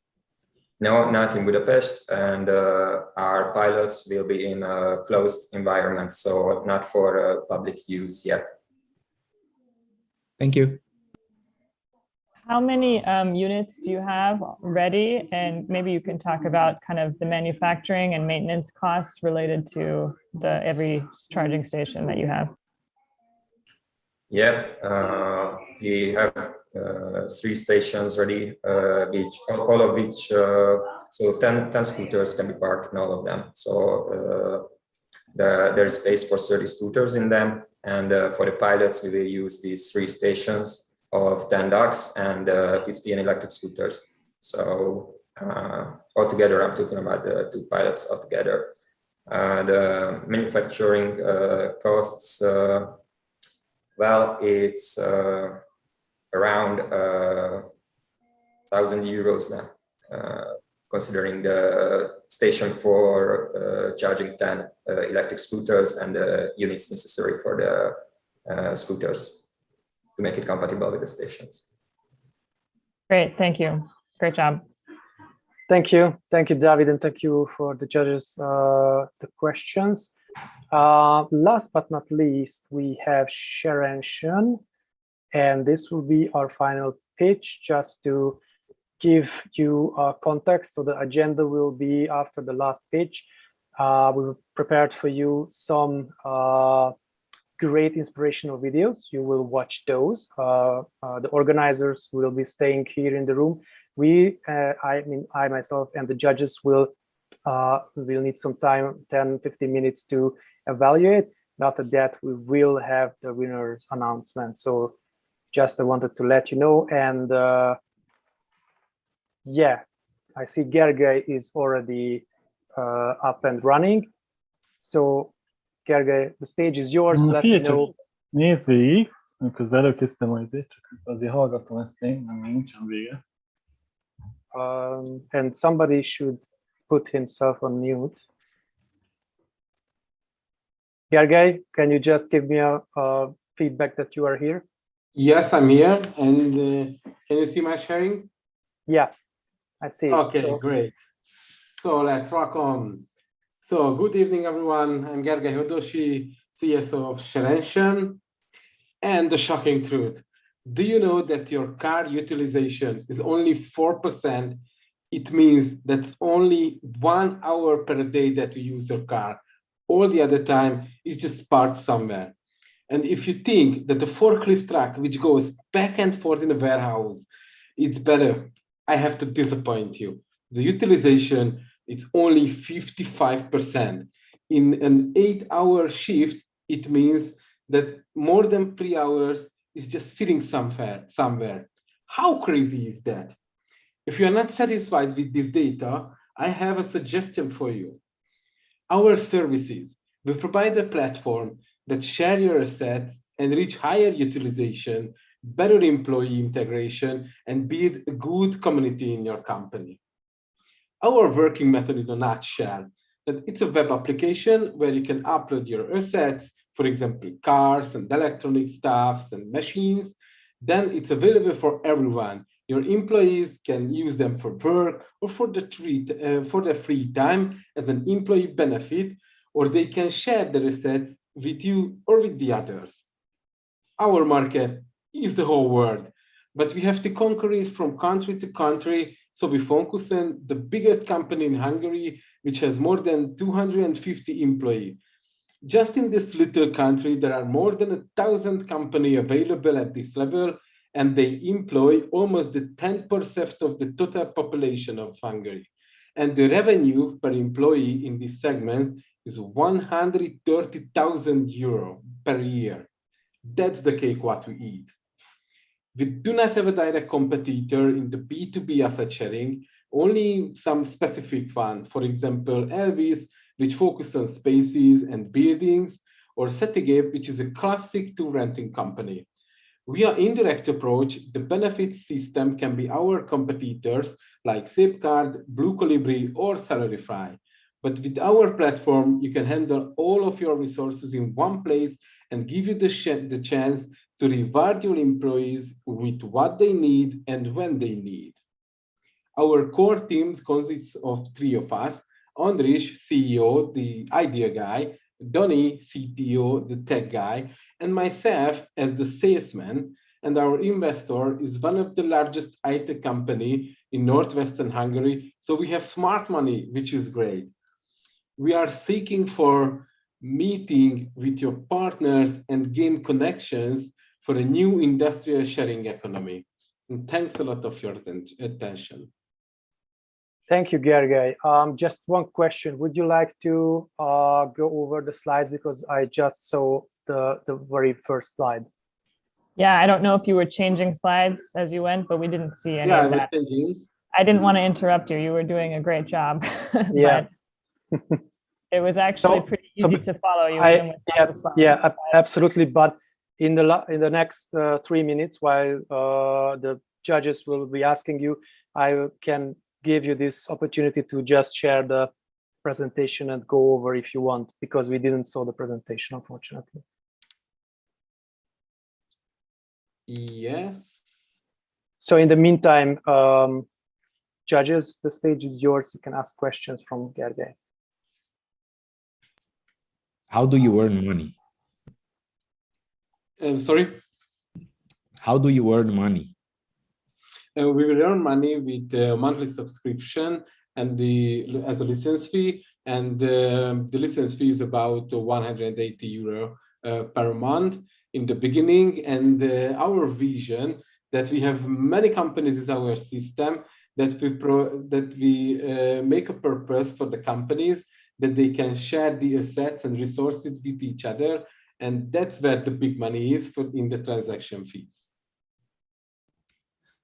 Speaker 15: No, not in Budapest, and our pilots will be in a closed environment, so not for public use yet.
Speaker 5: Thank you.
Speaker 3: How many units do you have ready? And maybe you can talk about kind of the manufacturing and maintenance costs related to every charging station that you have.
Speaker 15: Yeah, we have 3 stations ready, all of which, so 10 scooters can be parked in all of them. So there is space for 30 scooters in them. And for the pilots, we will use these 3 stations of 10 docks and 15 electric scooters. So altogether, I'm talking about the 2 pilots altogether. The manufacturing costs, well, it's around €1,000 now, considering the station for charging 10 electric scooters and the units necessary for the scooters to make it compatible with the stations.
Speaker 3: Great, thank you. Great job.
Speaker 1: Thank you, David, and thank you for the judges, the questions. Last but not least, we have Sharon, and this will be our final pitch, just to give you context. So the agenda will be after the last pitch. We prepared for you some great inspirational videos. You will watch those. The organizers will be staying here in the room. I myself and the judges will need some time, 10-15 minutes to evaluate. After that, we will have the winners announcement. So just I wanted to let you know. And yeah, I see Gergely is already up and running. So Gergely, the stage is yours. Let me know.
Speaker 13: Nézd végig, közben előkészítem azért, csak azért hallgatom ezt még, mert még nincsen vége.
Speaker 1: And somebody should put himself on mute. Gergely, can you just give me a feedback that you are here?
Speaker 10: Yes, I'm here. And can you see my sharing?
Speaker 1: Yeah, I see.
Speaker 10: Okay, great. So let's rock on. So good evening, everyone. I'm Gergely Hodosi, CSO of Sharon. And the shocking truth. Do you know that your car utilization is only 4%? It means that's only 1 hour per day that you use your car. All the other time is just parked somewhere. And if you think that the forklift truck, which goes back and forth in the warehouse, it's better, I have to disappoint you. The utilization is only 55%. In an 8-hour shift, it means that more than 3 hours is just sitting somewhere. How crazy is that? If you are not satisfied with this data, I have a suggestion for you. Our services will provide a platform that share your assets and reach higher utilization, better employee integration, and build a good community in your company. Our working method in a nutshell, that it's a web application where you can upload your assets, for example, cars and electronic stuffs and machines. Then it's available for everyone. Your employees can use them for work or for their free time as an employee benefit, or they can share their assets with you or with the others. Our market is the whole world, but we have to conquer it from country to country. So we focus on the biggest company in Hungary, which has more than 250 employees. Just in this little country, there are more than 1,000 companies available at this level, and they employ almost the 10% of the total population of Hungary. And the revenue per employee in this segment is €130,000 per year. That's the cake what we eat. We do not have a direct competitor in the B2B asset sharing, only some specific one. For example, Elvis, which focuses on spaces and buildings, or Setigate, which is a classic tour renting company. Via indirect approach, the benefits system can be our competitors like Safeguard, Blue Colibri, or Salarify. But with our platform, you can handle all of your resources in one place and give you the chance to reward your employees with what they need and when they need. Our core teams consists of 3 of us: Andris, CEO, the idea guy, Donny, CTO, the tech guy, and myself as the salesman. And our investor is one of the largest IT company in northwestern Hungary. So we have smart money, which is great. We are seeking for meeting with your partners and gain connections for a new industrial sharing economy. And thanks a lot of your attention.
Speaker 1: Thank you, Gergely. Just one question. Would you like to go over the slides? Because I just saw the very first slide.
Speaker 3: Yeah, I don't know if you were changing slides as you went, but we didn't see any
Speaker 10: Yeah,
Speaker 3: of
Speaker 10: I was
Speaker 3: that.
Speaker 10: changing.
Speaker 3: I didn't want to interrupt you. You were doing a great job.
Speaker 1: Yeah.
Speaker 3: But it was actually pretty easy to follow you. Even without the slides.
Speaker 1: Absolutely. But in the next 3 minutes, while the judges will be asking you, I can give you this opportunity to just share the presentation and go over if you want, because we didn't saw the presentation, unfortunately.
Speaker 10: Yes.
Speaker 1: So in the meantime, judges, the stage is yours. You can ask questions from Gergely.
Speaker 5: How do you earn money?
Speaker 10: Sorry?
Speaker 5: How do you earn money?
Speaker 10: We will earn money with the monthly subscription and as a license fee, and the license fee is about 180 euro per month in the beginning. And our vision that we have many companies in our system, that we make a purpose for the companies that they can share the assets and resources with each other, and that's where the big money is in the transaction fees.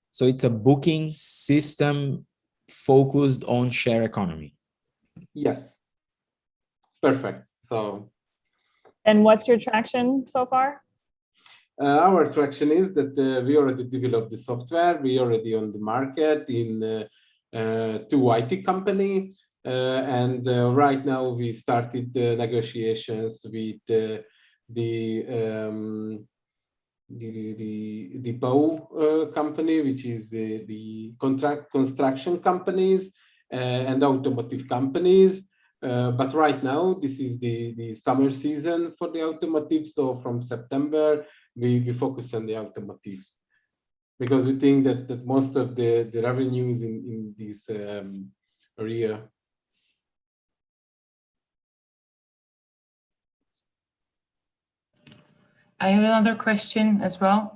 Speaker 5: So it's a booking system focused on share economy.
Speaker 10: Yes. Perfect. So.
Speaker 3: And what's your traction so far?
Speaker 10: Our traction is that we already developed the software. We already on the market in 2 IT company, and right now we started negotiations with the BOW company, which is the construction companies and automotive companies. But right now, this is the summer season for the automotive. So from September, we focus on the automotives, because we think that most of the revenues in this area.
Speaker 4: I have another question as well.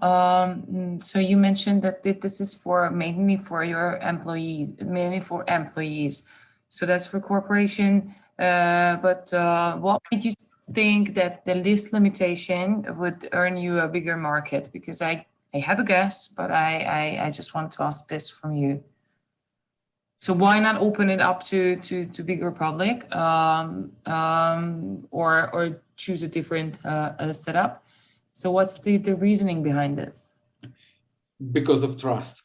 Speaker 4: So you mentioned that this is mainly for your employees, mainly for employees. So that's for corporation. But what made you think that the list limitation would earn you a bigger market? Because I have a guess, but I just want to ask this from you. So why not open it up to bigger public, or choose a different setup? So what's the reasoning behind this?
Speaker 10: Because of trust.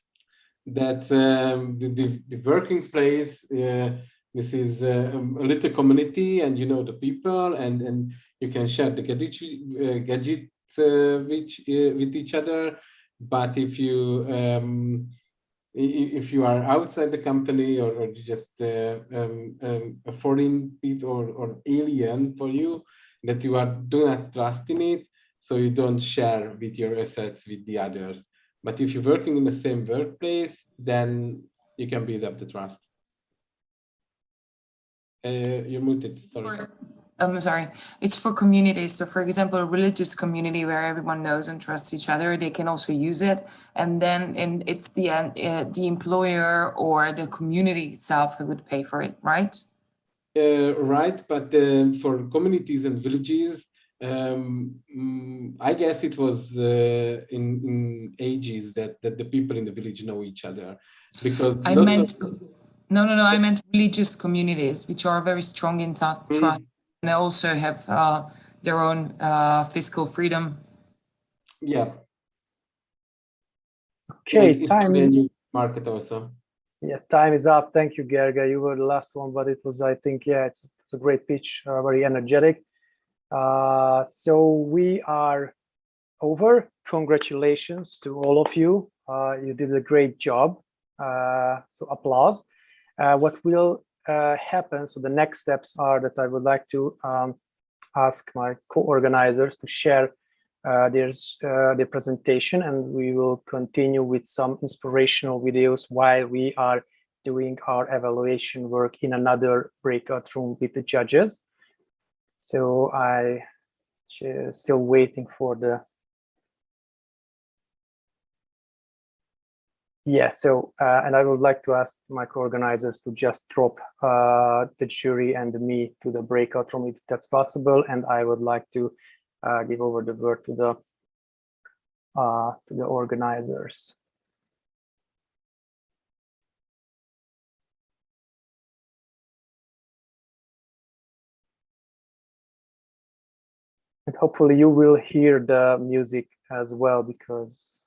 Speaker 10: That the working place, this is a little community, and you know the people, and you can share the gadgets with each other. But if you are outside the company, or just a foreign people or alien for you, that you do not trust in it, so you don't share with your assets with the others. But if you're working in the same workplace, then you can build up the trust. You're muted, sorry.
Speaker 4: I'm sorry. It's for communities. So for example, a religious community where everyone knows and trusts each other, they can also use it. And then it's the employer or the community itself who would pay for it, right?
Speaker 10: Right, but for communities and villages, I guess it was in ages that the people in the village know each other, because
Speaker 4: I meant I meant religious communities, which are very strong in trust, and they also have their own fiscal freedom.
Speaker 10: Yeah.
Speaker 1: Okay, time.
Speaker 10: A new market also.
Speaker 1: Yeah, time is up. Thank you, Gergely. You were the last one, but it was, I think, yeah, it's a great pitch, very energetic. So we are over. Congratulations to all of you. You did a great job. So applause. What will happen? So the next steps are that I would like to ask my co-organizers to share their presentation, and we will continue with some inspirational videos while we are doing our evaluation work in another breakout room with the judges. So I still waiting for the so and I would like to ask my co-organizers to just drop the jury and me to the breakout room if that's possible, and I would like to give over the word to the to the organizers. And hopefully you will hear the music as well, because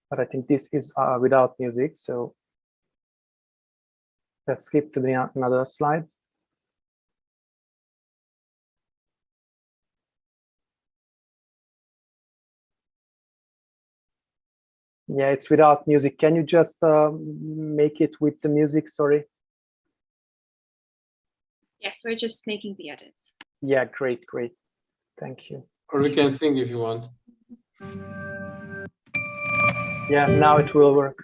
Speaker 1: but I think this is without music, so let's skip to the another slide. Yeah, it's without music. Can you just make it with the music? Sorry.
Speaker 2: Yes, we're just making the edits.
Speaker 1: Yeah, great, great. Thank you.
Speaker 10: Or we can sing if you want.
Speaker 1: Yeah, now it will work.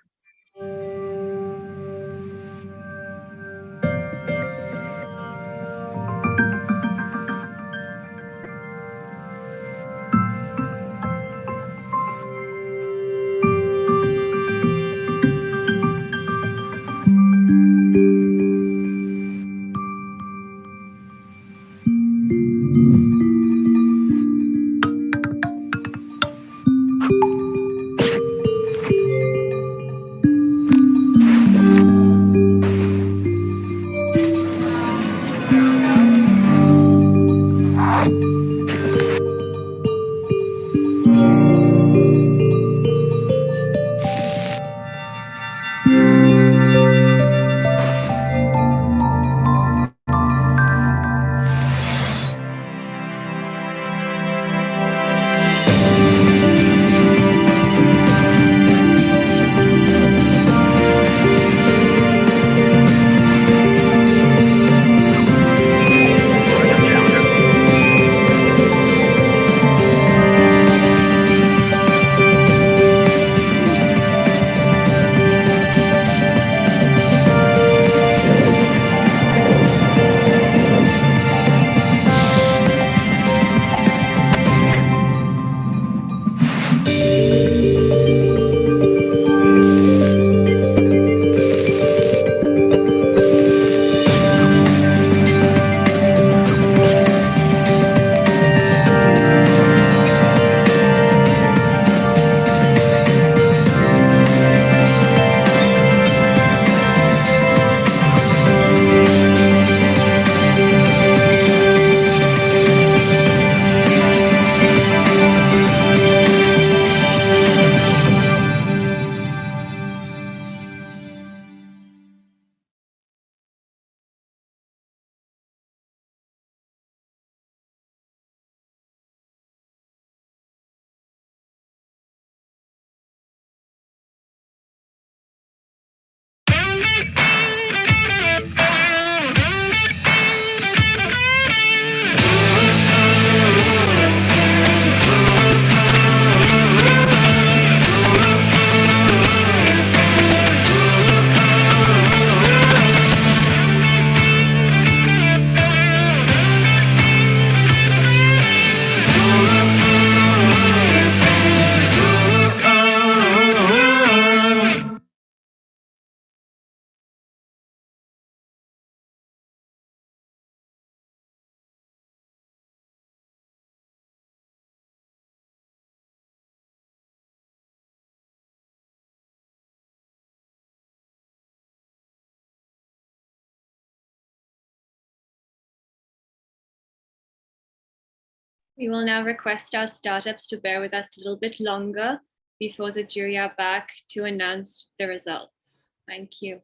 Speaker 2: We will now request our startups to bear with us a little bit longer before the jury are back to announce the results. Thank you.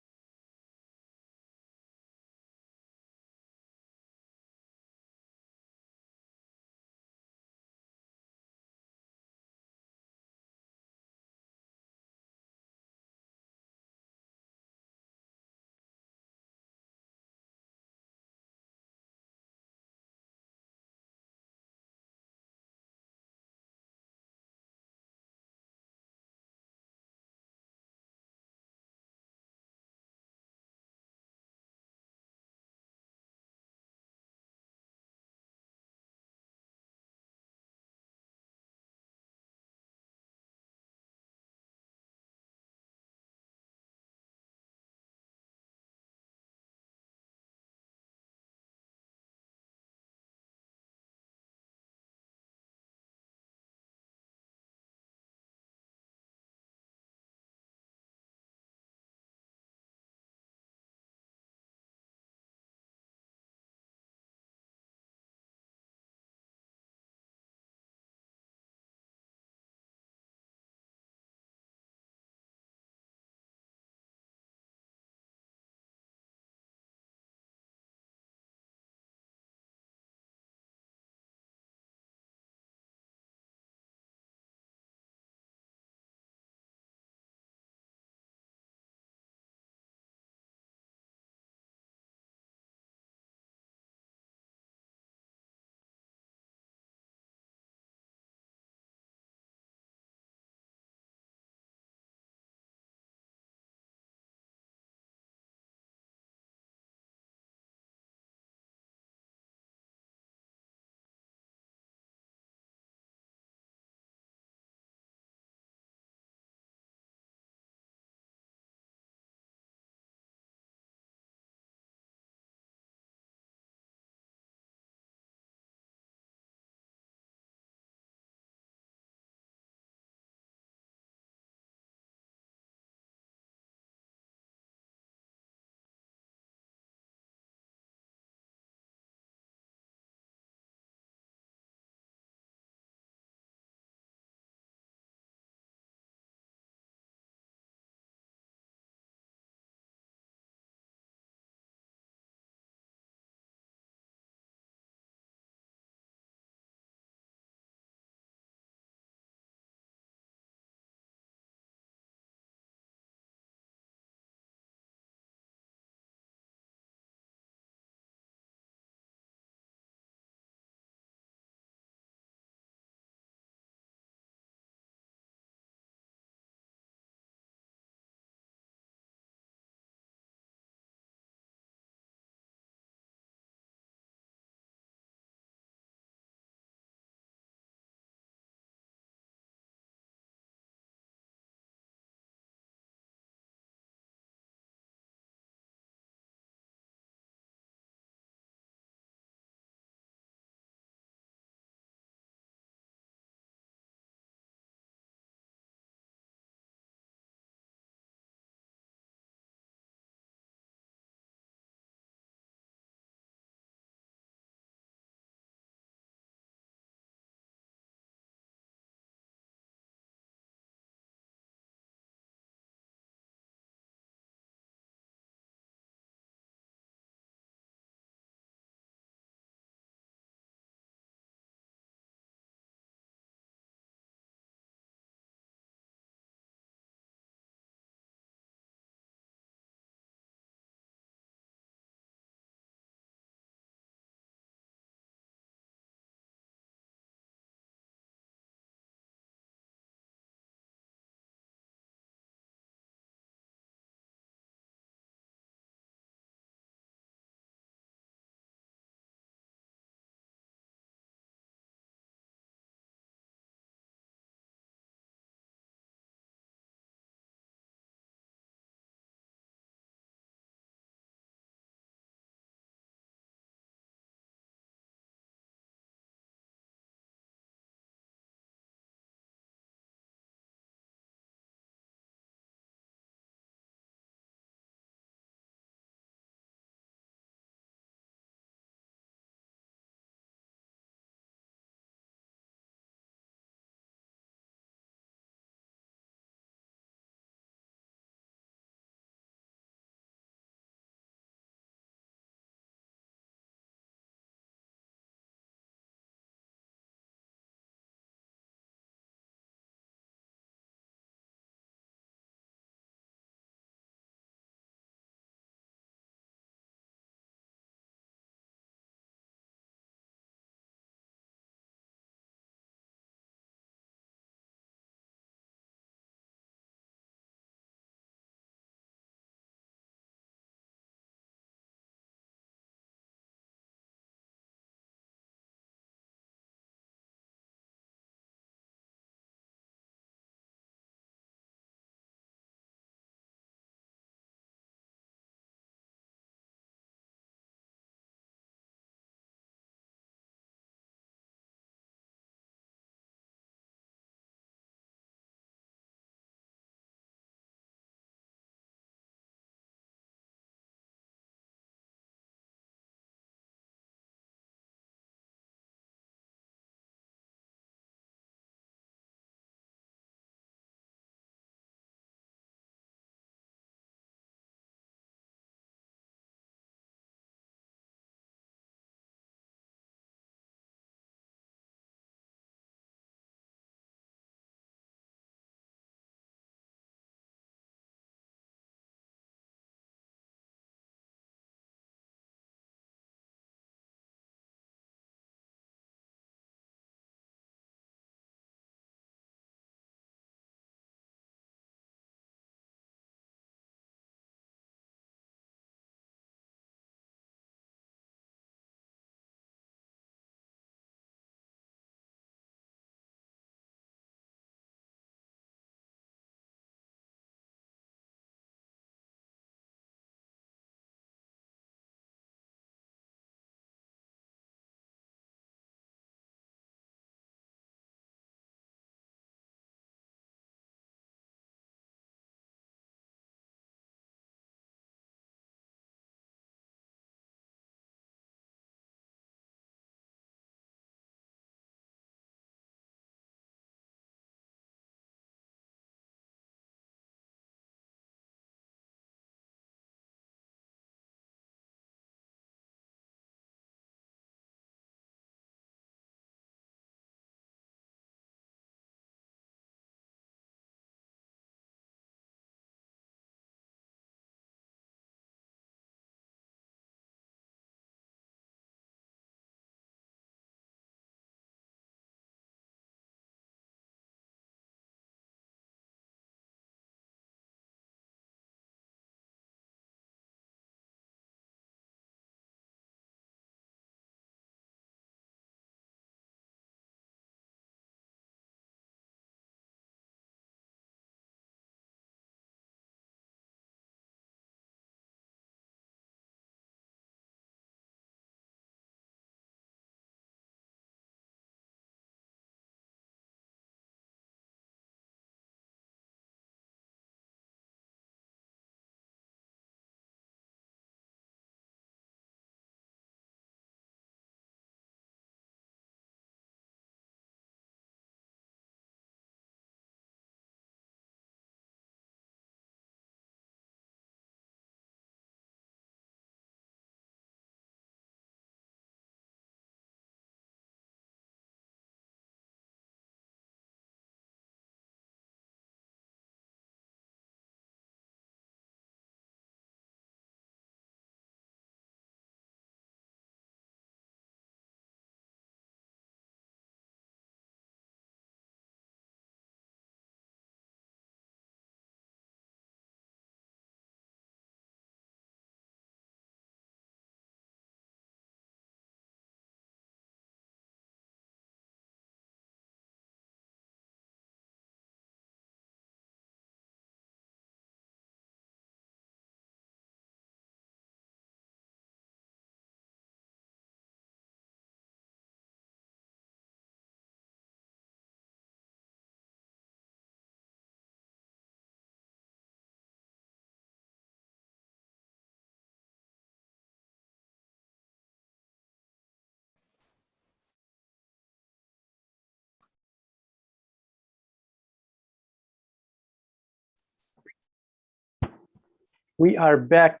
Speaker 1: we are back,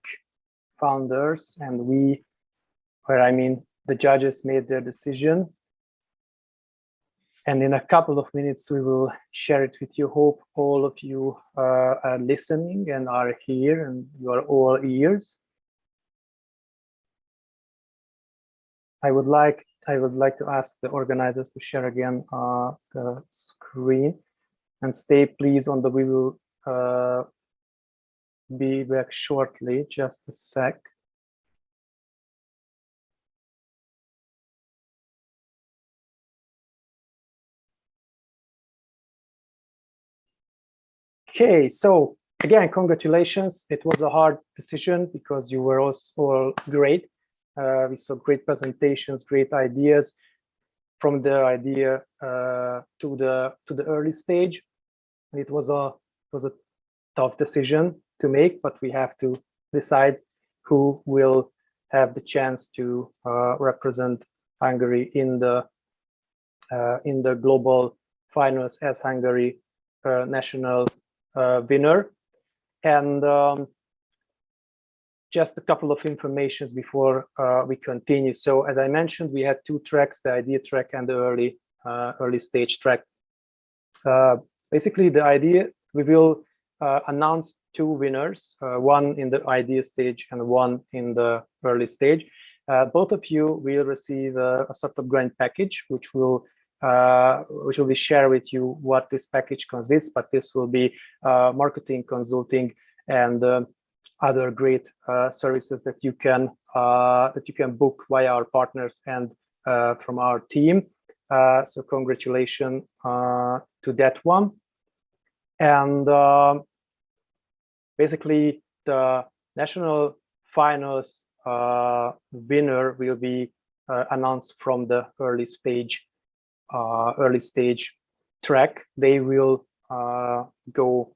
Speaker 1: founders, and the judges made their decision. And in a couple of minutes, we will share it with you. Hope all of you are listening and are here and you are all ears. I would like to ask the organizers to share again the screen and stay please on the, we will be back shortly, just a sec. Okay, so again, congratulations. It was a hard decision because you were all great. We saw great presentations, great ideas from the idea to the early stage. It was a tough decision to make, but we have to decide who will have the chance to represent Hungary in the global finals as Hungary national winner. And just a couple of informations before we continue. So as I mentioned, we had two tracks, the idea track and the early stage track. Basically, the idea, we will announce two winners, one in the idea stage and one in the early stage. Both of you will receive a startup grant package, which will be shared with you what this package consists, but this will be marketing, consulting, and other great services that you can book via our partners and from our team. So congratulations to that one. And basically, the national finals winner will be announced from the early stage track. They will go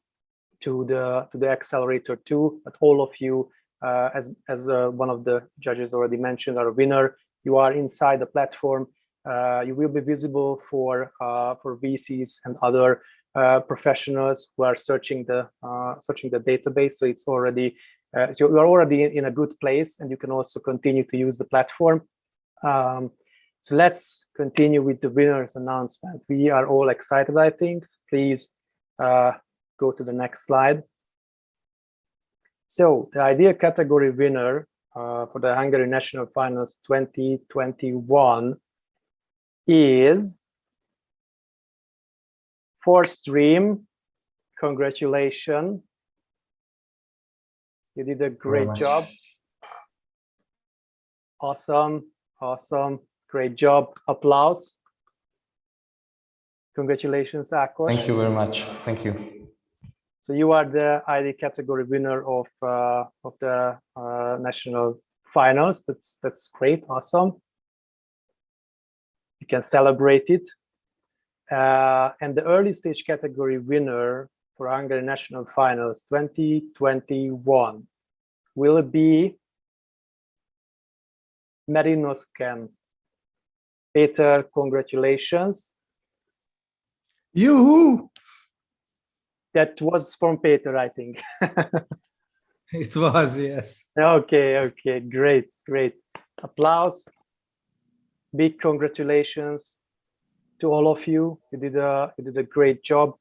Speaker 1: to the accelerator too. But all of you, as one of the judges already mentioned, are a winner. You are inside the platform. You will be visible for VCs and other professionals who are searching the database. So it's already you are already in a good place, and you can also continue to use the platform. So let's continue with the winners announcement. We are all excited, I think. Please go to the next slide. So the idea category winner for the Hungary National Finals 2021 is Fourth Stream. Congratulations. You did a great job. Awesome. Great job. Applause. Congratulations, Ákos.
Speaker 9: Thank you very much. Thank you.
Speaker 1: So you are the ID category winner of the national finals. That's great. Awesome. You can celebrate it. And the early stage category winner for Hungary National Finals 2021 will be Merinosken. Peter, congratulations.
Speaker 14: Yoo-hoo!
Speaker 1: That was from Peter, I think.
Speaker 14: It was, yes.
Speaker 1: Okay, great. Applause. Big congratulations to all of you. You did a great job.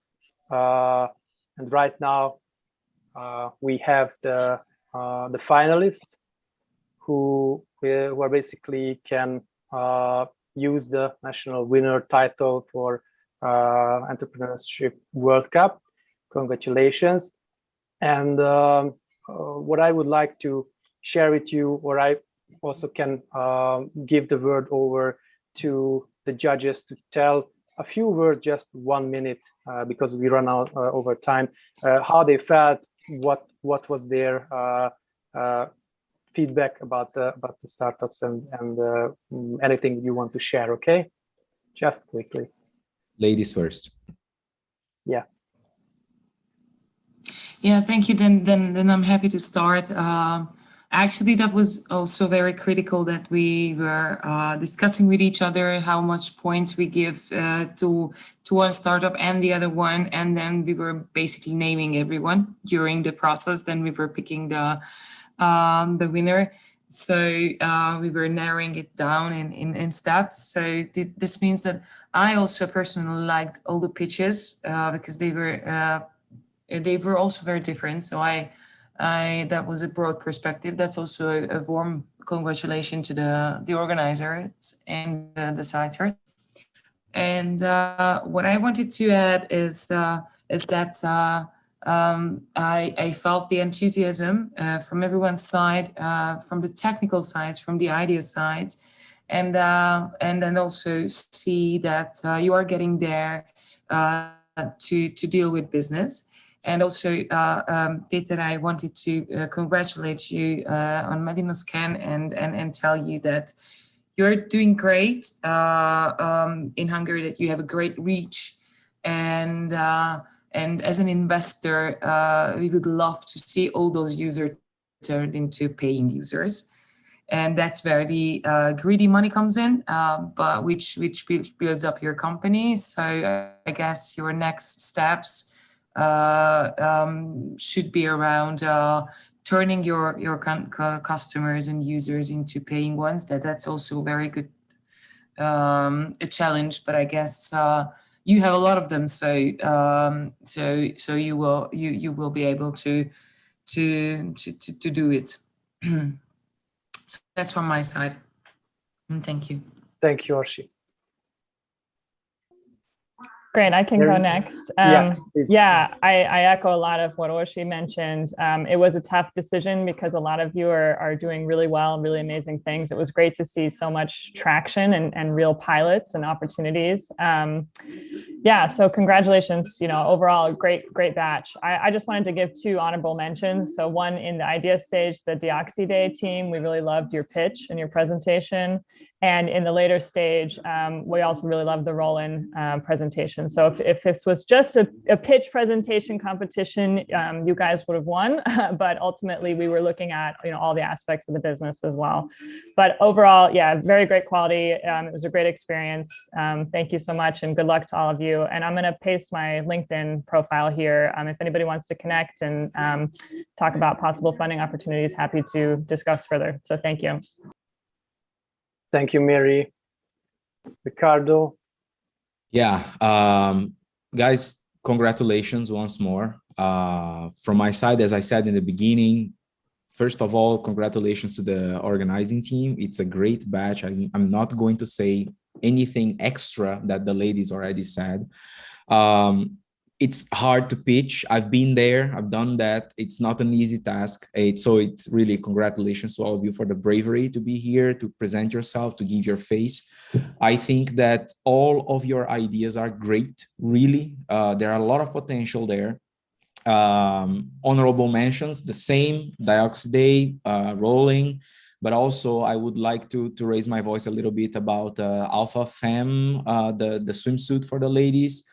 Speaker 1: And right now we have the finalists who are basically can use the national winner title for Entrepreneurship World Cup. Congratulations. And what I would like to share with you, or I also can give the word over to the judges to tell a few words, just 1 minute, because we run out over time, how they felt, what was their feedback about the startups, and anything you want to share. Okay, just quickly.
Speaker 5: Ladies first.
Speaker 4: Yeah, thank you. Then I'm happy to start. actually, that was also very critical that we were discussing with each other how much points we give to one startup and the other one, and then we were basically naming everyone during the process. Then we were picking the winner. So we were narrowing it down in steps. So this means that I also personally liked all the pitches because they were also very different. So that was a broad perspective. That's also a warm congratulations to the organizers and the deciders. And what I wanted to add is that I felt the enthusiasm from everyone's side, from the technical sides, from the idea sides, and then also see that you are getting there to deal with business. And also, Peter, I wanted to congratulate you on Medinoscan and tell you that you're doing great in Hungary, that you have a great reach. And as an investor, we would love to see all those users turned into paying users. And that's where the greedy money comes in, but which builds up your company. So I guess your next steps should be around turning your customers and users into paying ones. That's also very good a challenge, but I guess you have a lot of them, so you will be able to do it. So that's from my side. And thank you.
Speaker 1: Thank you, Orsi.
Speaker 3: Great, I can go next.
Speaker 1: Yeah,
Speaker 3: I echo a lot of what Orsi mentioned. It was a tough decision because a lot of you are doing really well, really amazing things. It was great to see so much traction and real pilots and opportunities. Yeah, so congratulations, overall, great batch. I just wanted to give 2 honorable mentions. So one in the idea stage, the Deoxy Day team, we really loved your pitch and your presentation. And in the later stage, we also really loved the roll-in presentation. So if this was just a pitch presentation competition, you guys would have won. But ultimately, we were looking at all the aspects of the business as well. But overall, yeah, very great quality. It was a great experience. Thank you so much, and good luck to all of you. And I'm going to paste my LinkedIn profile here. If anybody wants to connect and talk about possible funding opportunities, happy to discuss further. So thank you.
Speaker 1: Thank you, Mary. Ricardo.
Speaker 5: Yeah, guys, congratulations once more. From my side, as I said in the beginning, first of all, congratulations to the organizing team. It's a great batch. I'm not going to say anything extra that the ladies already said. It's hard to pitch. I've been there, I've done that. It's not an easy task. So it's really congratulations to all of you for the bravery to be here, to present yourself, to give your face. I think that all of your ideas are great, really. There are a lot of potential there. Honorable mentions, the same, Dioxy Day, rolling, but also I would like to raise my voice a little bit about Alpha Femme, the swimsuit for the ladies.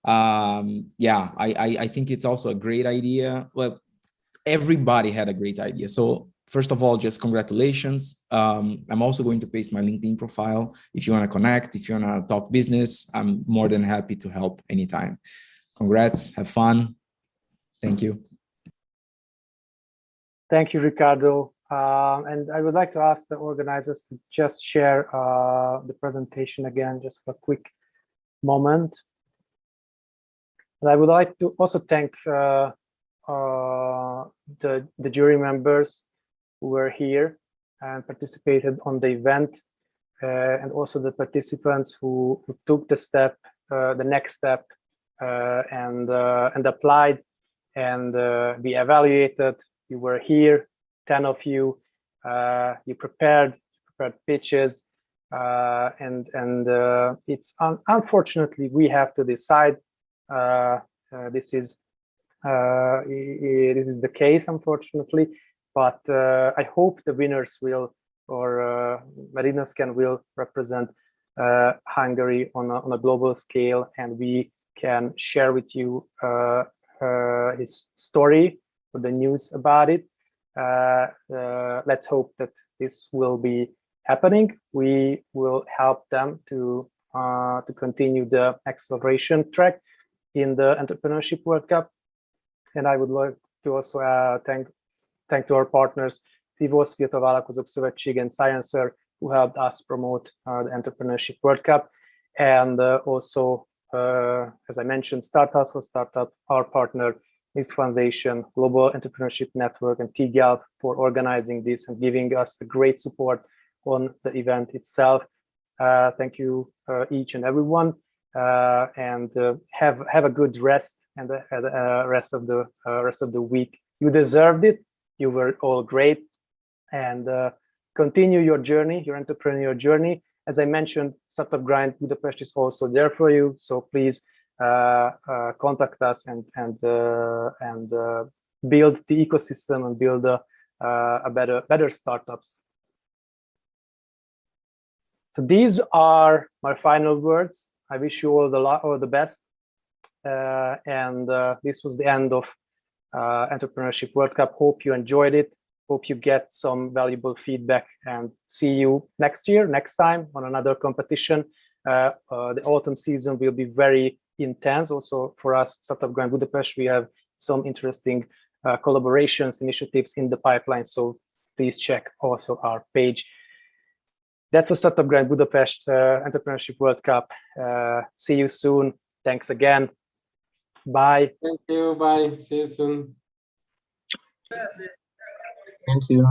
Speaker 5: Yeah, I think it's also a great idea. Well, everybody had a great idea. So first of all, just congratulations. I'm also going to paste my LinkedIn profile. If you want to connect, if you want to talk business, I'm more than happy to help anytime. Congrats, have fun. Thank you.
Speaker 1: Thank you, Ricardo. And I would like to ask the organizers to just share the presentation again, just for a quick moment. And I would like to also thank the jury members who were here and participated on the event, and also the participants who took the step, the next step, and applied and be evaluated. You were here, 10 of you. You prepared pitches, and it's unfortunately we have to decide. This is the case, unfortunately, but I hope the winners will, or Medinoscan will represent Hungary on a global scale, and we can share with you his story, or the news about it. let's hope that this will be happening. We will help them to continue the acceleration track in the Entrepreneurship World Cup. And I would like to also thank to our partners, FIVOS, Fiatal Vállalkozók Szövetség, and Sciencer, who helped us promote the Entrepreneurship World Cup. And also, as I mentioned, Startups for Startup, our partner, Mix Foundation, Global Entrepreneurship Network, and TGALF for organizing this and giving us a great support on the event itself. Thank you each and everyone, and have a good rest and the rest of the week. You deserved it. You were all great, and continue your journey, your entrepreneurial journey. As I mentioned, Startup Grind Budapest is also there for you. So please contact us and build the ecosystem and build a better startups. So these are my final words. I wish you all the best. This was the end of Entrepreneurship World Cup. Hope you enjoyed it. Hope you get some valuable feedback, and see you next time on another competition. The autumn season will be very intense also for us, Startup Grind Budapest. We have some interesting collaborations, initiatives in the pipeline, so please check also our page. That was Startup Grind Budapest Entrepreneurship World Cup. See you soon. Thanks again. Bye.
Speaker 10: Thank you. Bye. See you soon.
Speaker 16: Thank you.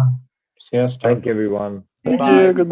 Speaker 16: See you.
Speaker 17: Thank you, everyone.
Speaker 13: Thank you. Goodbye.